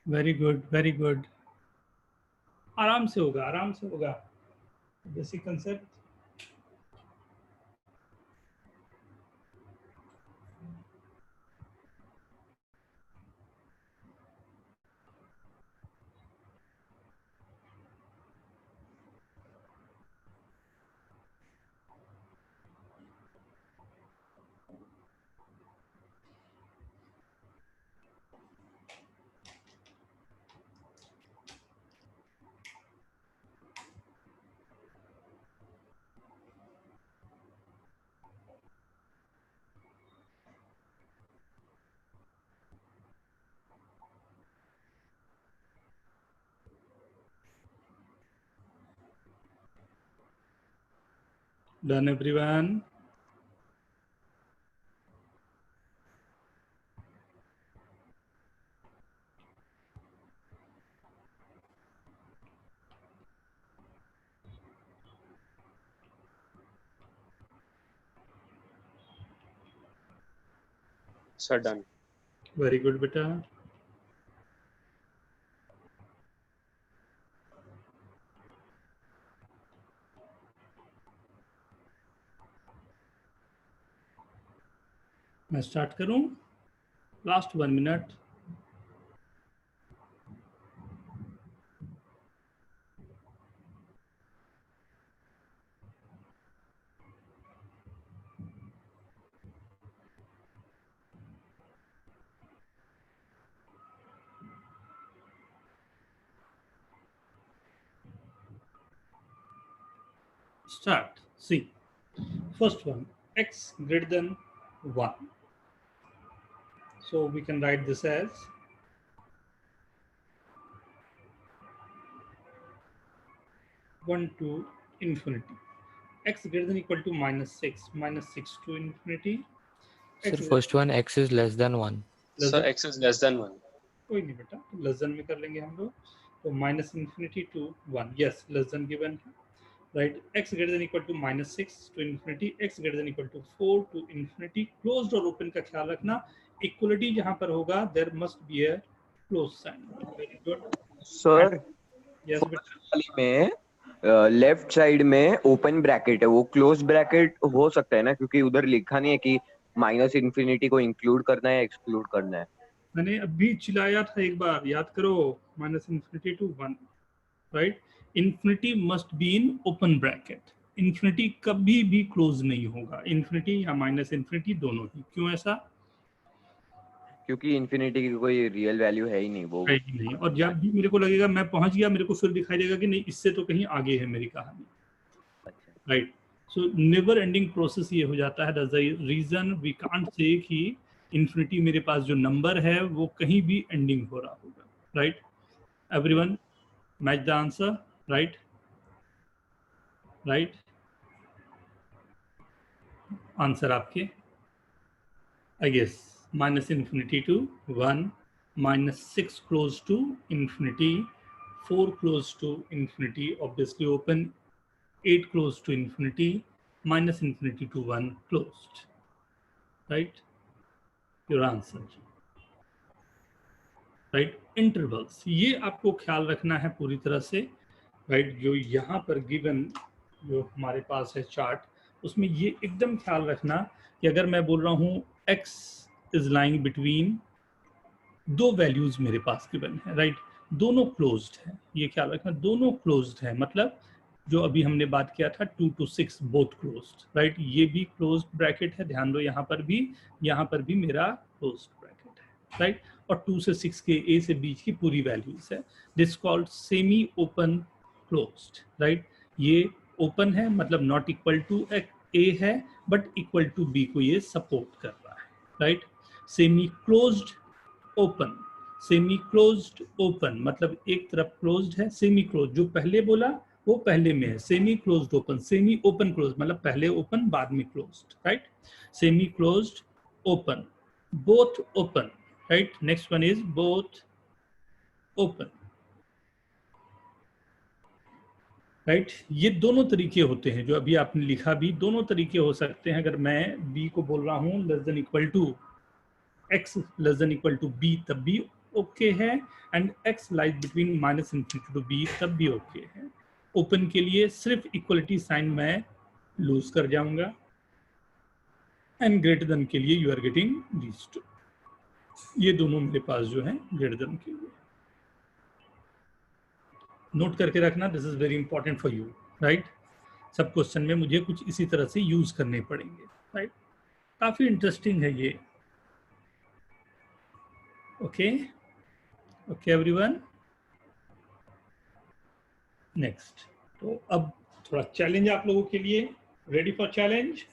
Very good, very good. आराम से होगा, आराम से होगा। Basic concept. Done, everyone? Sir, done. Very good, beta. मैं स्टार्ट करूं? Last 1 minute. Start. See, first one, x greater than 1. So we can write this as 1 to infinity. X greater than equal to -6 to infinity. Sir, first one x is less than 1. Sir, x is less than 1. कोई नहीं बेटा, less than में कर लेंगे हम लोग. तो -infinity to 1. Yes, less than given है. Right, x greater than equal to -6 to infinity, x greater than equal to 4 to infinity. Closed और open का ख्याल रखना. Equality जहाँ पर होगा, there must be a close sign. Very good. Sir Yes, बेटा. वाली में लेफ्ट साइड में ओपन ब्रैकेट है, वो क्लोज ब्रैकेट हो सकता है ना, क्योंकि उधर लिखा नहीं है कि माइनस इन्फिनिटी को इंक्लूड करना है एक्सक्लूड करना है. मैंने अभी चिल्लाया था एक बार, याद करो. -infinity to 1. Right, infinity must be in open bracket. Infinity कभी भी क्लोज नहीं होगा. इन्फिनिटी या -infinity दोनों ही. क्यों ऐसा? क्योंकि इन्फिनिटी की कोई रियल वैल्यू है ही नहीं वो. है ही नहीं. और जब भी मेरे को लगेगा मैं पहुंच गया, मेरे को फिर दिखाई देगा कि नहीं, इससे तो कहीं आगे है मेरी कहानी. Right, so never ending process ये हो जाता है. That's the reason we can't say कि इन्फिनिटी मेरे पास जो नंबर है वो कहीं भी एंडिंग हो रहा होगा. Right, everyone match the answer. Right, right, answer आपके I guess -infinity to 1, -6 close to infinity, 4 close to infinity, obviously open, 8 close to infinity, -infinity to 1 closed. Right, your answer. Right, intervals ये आपको ख्याल रखना है पूरी तरह से. Right, जो यहाँ पर गिवन जो हमारे पास है चार्ट, उसमें ये एकदम ख्याल रखना कि अगर मैं बोल रहा हूँ x इज लाइंग बिटवीन दो वैल्यूज मेरे पास गिवन है. राइट, दोनों क्लोज्ड है. ये ख्याल रखना, दोनों क्लोज्ड है. मतलब जो अभी हमने बात किया था 2 to 6 बोथ क्लोज्ड. राइट, ये भी क्लोज्ड ब्रैकेट है. ध्यान दो, यहाँ पर भी मेरा क्लोज्ड ब्रैकेट है. राइट, और 2 से 6 के a से बीच की पूरी वैल्यूज है. This called semi open closed. Right, ये ओपन है मतलब नॉट इक्वल टू a है, बट इक्वल टू b को ये सपोर्ट कर रहा है. Right, semi closed open. Semi closed open मतलब एक तरफ क्लोज्ड है. सेमी क्लोज जो पहले बोला वो पहले में है. Semi closed open, semi open close मतलब पहले ओपन बाद में closed. Right, semi closed open, both open. Right, next one is both open. Right, ये दोनों तरीके होते हैं जो अभी आपने लिखा, भी दोनों तरीके हो सकते हैं. अगर मैं b को बोल रहा हूँ less than equal to x less than equal to b, तब भी ओके है. And x lies between -infinity to b, तब भी ओके है. ओपन के लिए सिर्फ इक्वलिटी साइन मैं लूज कर जाऊंगा. एंड ग्रेटर देन के लिए you are getting these two. ये दोनों मेरे पास जो है ग्रेटर देन के लिए. नोट करके रखना, this is very important for you. Right, सब क्वेश्चन में मुझे कुछ इसी तरह से यूज करने पड़ेंगे. राइट, काफी इंटरेस्टिंग है ये. Okay, okay everyone. नेक्स्ट, तो अब थोड़ा चैलेंज आप लोगों के लिए. Ready for challenge?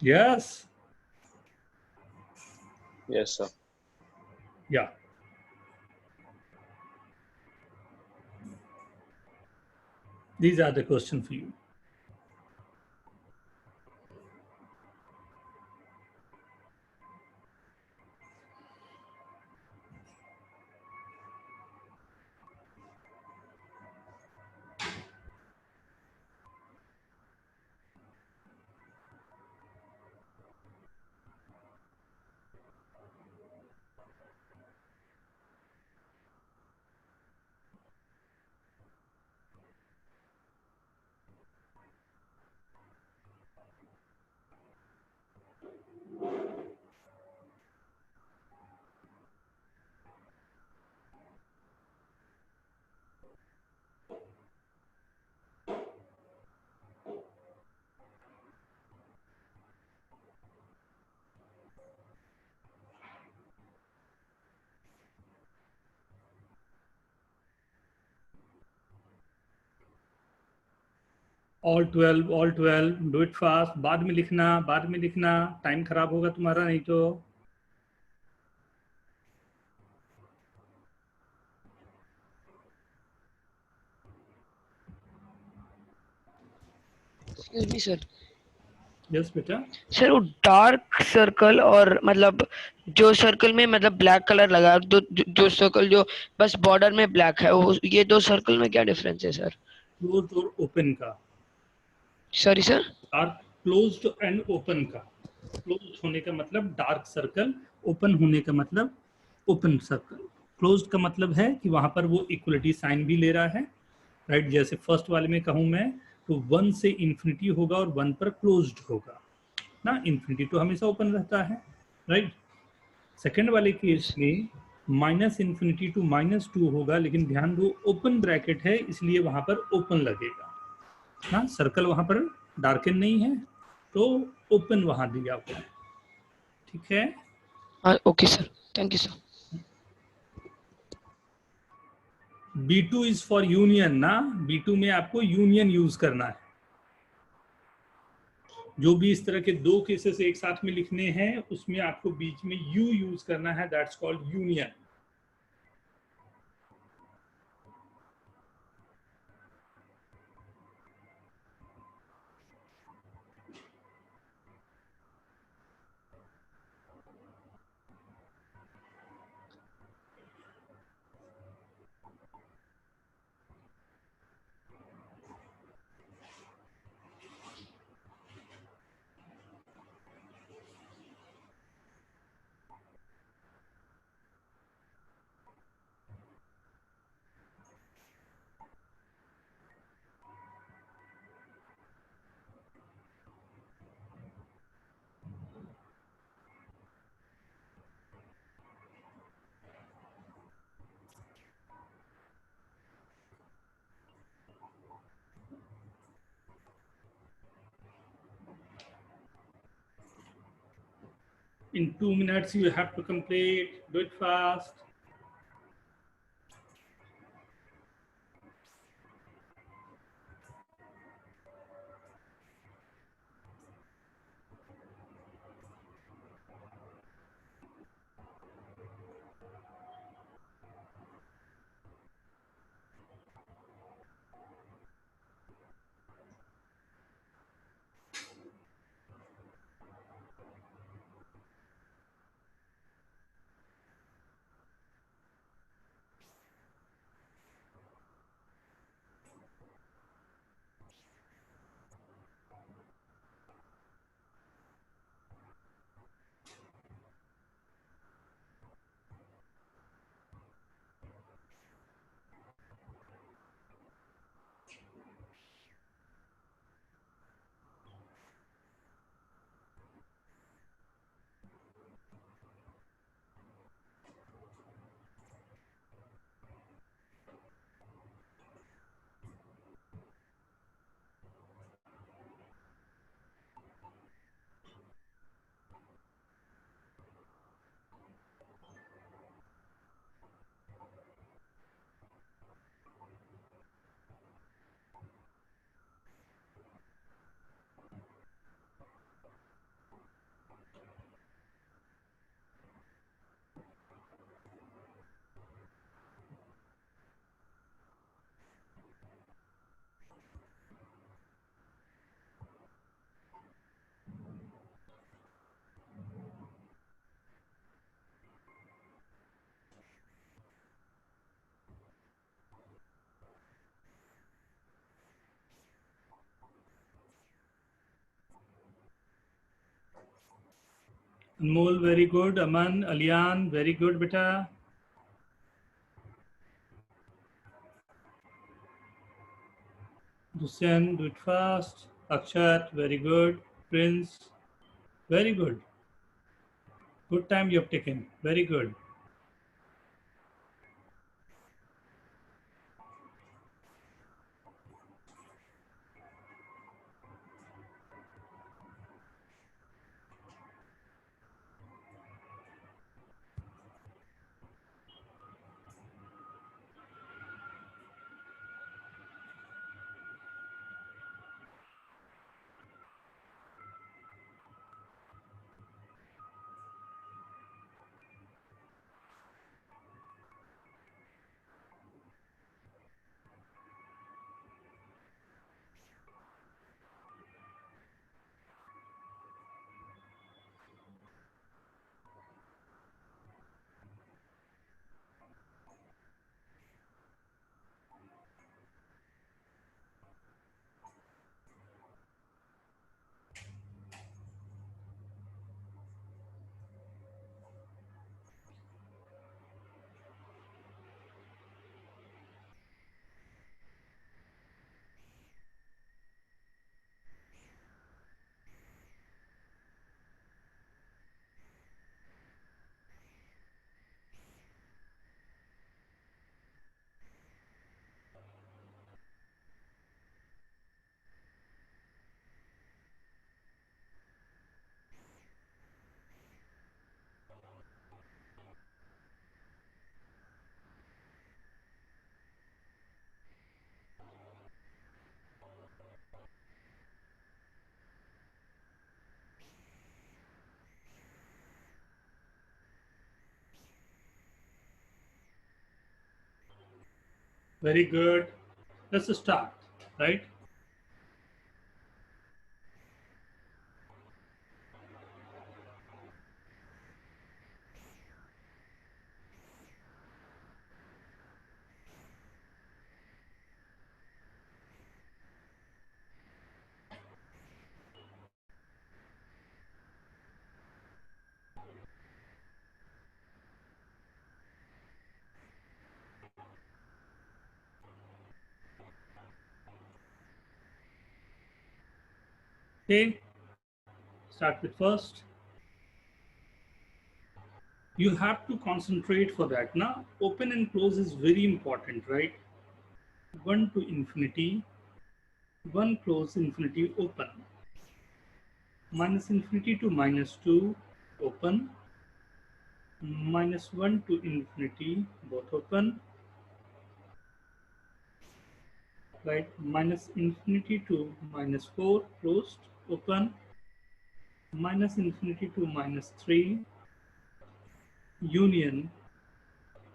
Yes, Yes, sir. या. These are the question for you. All 12, do it fast. बाद में लिखना, टाइम खराब होगा तुम्हारा नहीं तो. Excuse me sir. यस बेटा. सर वो डार्क सर्कल और मतलब जो सर्कल में मतलब ब्लैक कलर लगा जो सर्कल जो बस बॉर्डर में ब्लैक है वो ये दो सर्कल में क्या डिफरेंस है सर? क्लोज और ओपन का. Sorry sir. Dark closed end open का. क्लोज होने का मतलब डार्क सर्कल, ओपन होने का मतलब ओपन सर्कल. क्लोज्ड का मतलब है कि वहां पर वो इक्वलिटी साइन भी ले रहा है, राइट. जैसे फर्स्ट वाले में कहूं मैं तो 1 से इंफिनिटी होगा और 1 पर क्लोज्ड होगा ना. इंफिनिटी तो हमेशा ओपन रहता है, राइट. सेकेंड वाले केस में माइनस इंफिनिटी टू -2 होगा, लेकिन ध्यान दो ओपन ब्रैकेट है इसलिए वहां पर ओपन लगेगा ना. सर्कल वहां पर डार्कन नहीं है तो ओपन वहां दिया हुआ है. ठीक है. Okay sir, thank you sir. B2 is for union ना. B2 में आपको यूनियन यूज करना है. जो भी इस तरह के दो केसेस एक साथ में लिखने हैं उसमें आपको बीच में यू यूज करना है. That's called union. In 2 minutes you have to complete. Do it fast. Anmol, very good. Aman, Alian, very good, beta. Dusyan, do it fast. Akshat, very good. Prince, very good. Good time you have taken. Very good. Very good. Let's start, right? Okay. Start with first. You have to concentrate for that. Now, open and close is very important, right? 1 to infinity, 1 close, infinity open. Minus infinity to minus 2 open. Minus 1 to infinity, both open. Right? Minus infinity to minus 4 closed, open. Minus infinity to minus 3, union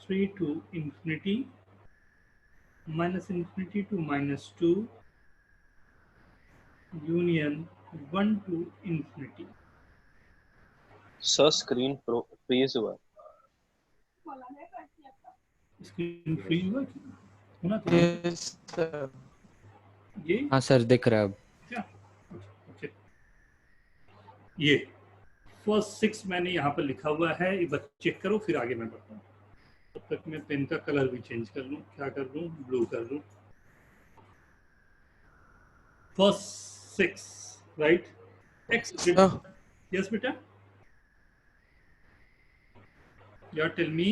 3 to infinity, minus infinity to minus 2, union 1 to infinity. Sir screen freeze हुआ. Screen freeze हुआ होना था Yes, sir. ये हाँ sir दिख रहा है अब. क्या ओके ये फर्स्ट 6 मैंने यहाँ पर लिखा हुआ है, एक बार चेक करो फिर आगे मैं बताऊँ. तब तक मैं पेन का कलर भी चेंज कर लूँ. क्या कर लूँ? ब्लू कर लूँ. First 6 right. X Sir, yes बेटा. You tell me.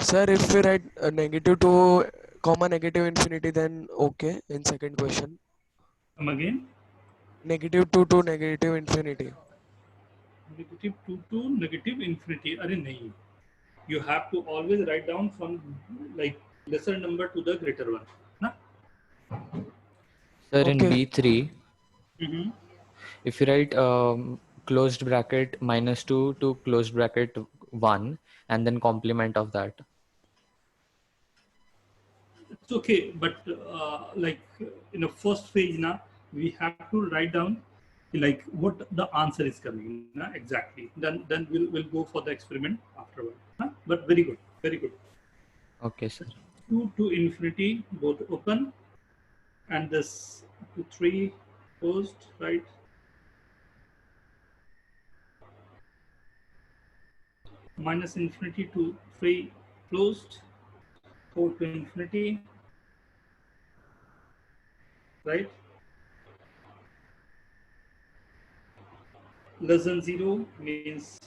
sir, if we write negative to comma negative infinity, then okay in second question. Come again. Negative 2 to negative infinity. Negative 2 to negative infinity. अरे नहीं. You have to always write down from like lesser number to the greater one. ना? Sir, in Okay. B3, Mm-hmm. if you write closed bracket minus 2 to closed bracket 1 and then complement of that. It's okay, but like in the first phase now, we have to write down like what the answer is coming na? Exactly. Then we'll go for the experiment afterward. Huh? But very good, very good. Okay, sir. 2 to infinity, both open, and this to 3 closed, right? minus infinity to 3 closed, 4 to infinity, right? Less than 0 means,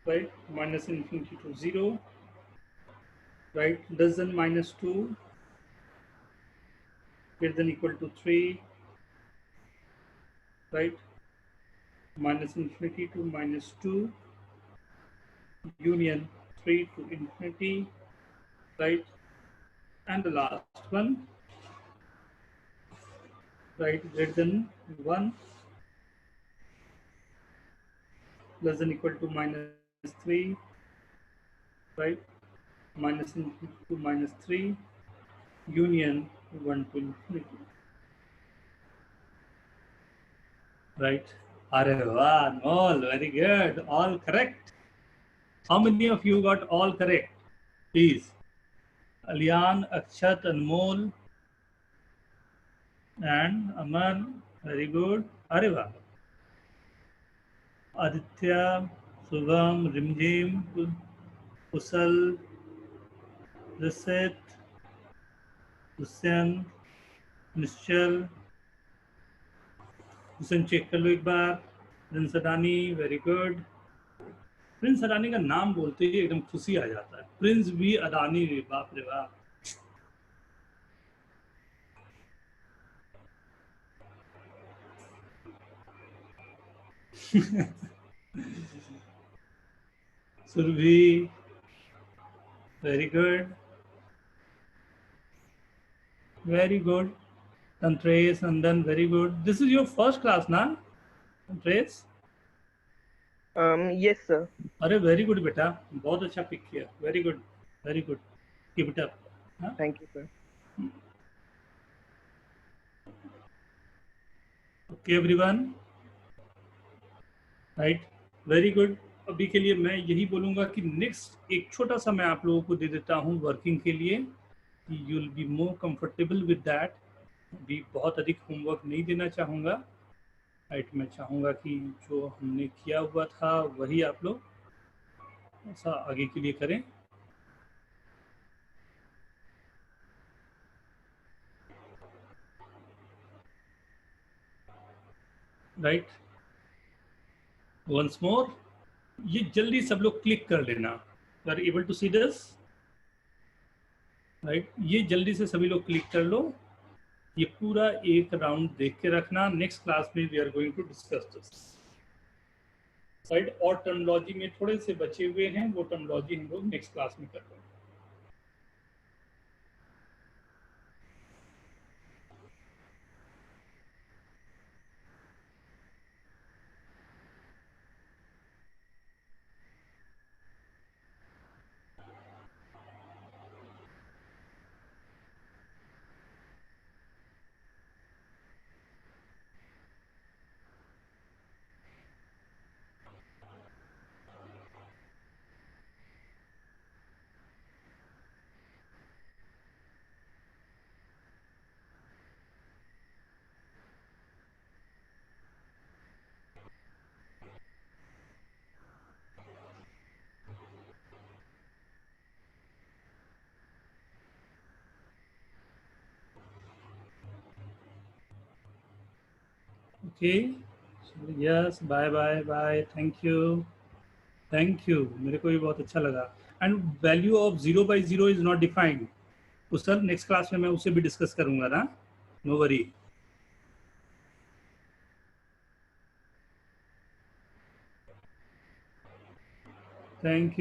right, minus infinity to 0, right? Less than minus 2, greater than equal to 3, right? Minus infinity to minus 2, union 3 to infinity, right? And the last one, right, greater than 1, less than equal to minus 3, right? Minus infinity to minus 3, union 1 to infinity, right? Areva, all very good, all correct. How many of you got all correct? Please. Alian, Akshat, Anmol, and Aman, very good. Areva. Aditya, Subham, Rimjim, Kusal, Riset, Hussein, Nischal, Hussein check कर लो एक बार. Prince Adani, very good. Prince Adani का नाम बोलते ही एकदम खुशी आ जाता है. प्रिंस भी अडानी, बाप रे बाप. Survi, very good. Very good. Tantrace, Nandan, very good. This is your first class, na? Tantrace? Yes, sir. अरे वेरी गुड बेटा, बहुत अच्छा पिक किया. Very good, very good. Keep it up. Thank you, sir. Okay everyone, right, very good. अभी के लिए मैं यही बोलूँगा कि नेक्स्ट एक छोटा सा मैं आप लोगों को दे देता हूँ वर्किंग के लिए. You will be more comfortable with that. अभी बहुत अधिक होमवर्क नहीं देना चाहूँगा, राइट. मैं चाहूँगा कि जो हमने किया हुआ था वही आप लोग ऐसा आगे के लिए करें. राइट, वंस मोर, ये जल्दी सब लोग क्लिक कर लेना. You are able to see this, right. ये जल्दी से सभी लोग क्लिक कर लो. ये पूरा एक राउंड देख के रखना. नेक्स्ट क्लास में we are going to discuss this, right. और टर्मिनोलॉजी में थोड़े से बचे हुए हैं, वो टर्मिनोलॉजी हम लोग नेक्स्ट क्लास में कर लेंगे. Okay, so yes, bye bye bye, thank you, thank you. मेरे को भी बहुत अच्छा लगा. And value of 0/0 is not defined. तो सर नेक्स्ट क्लास में मैं उसे भी डिस्कस करूंगा ना, नो वरी. Thank you.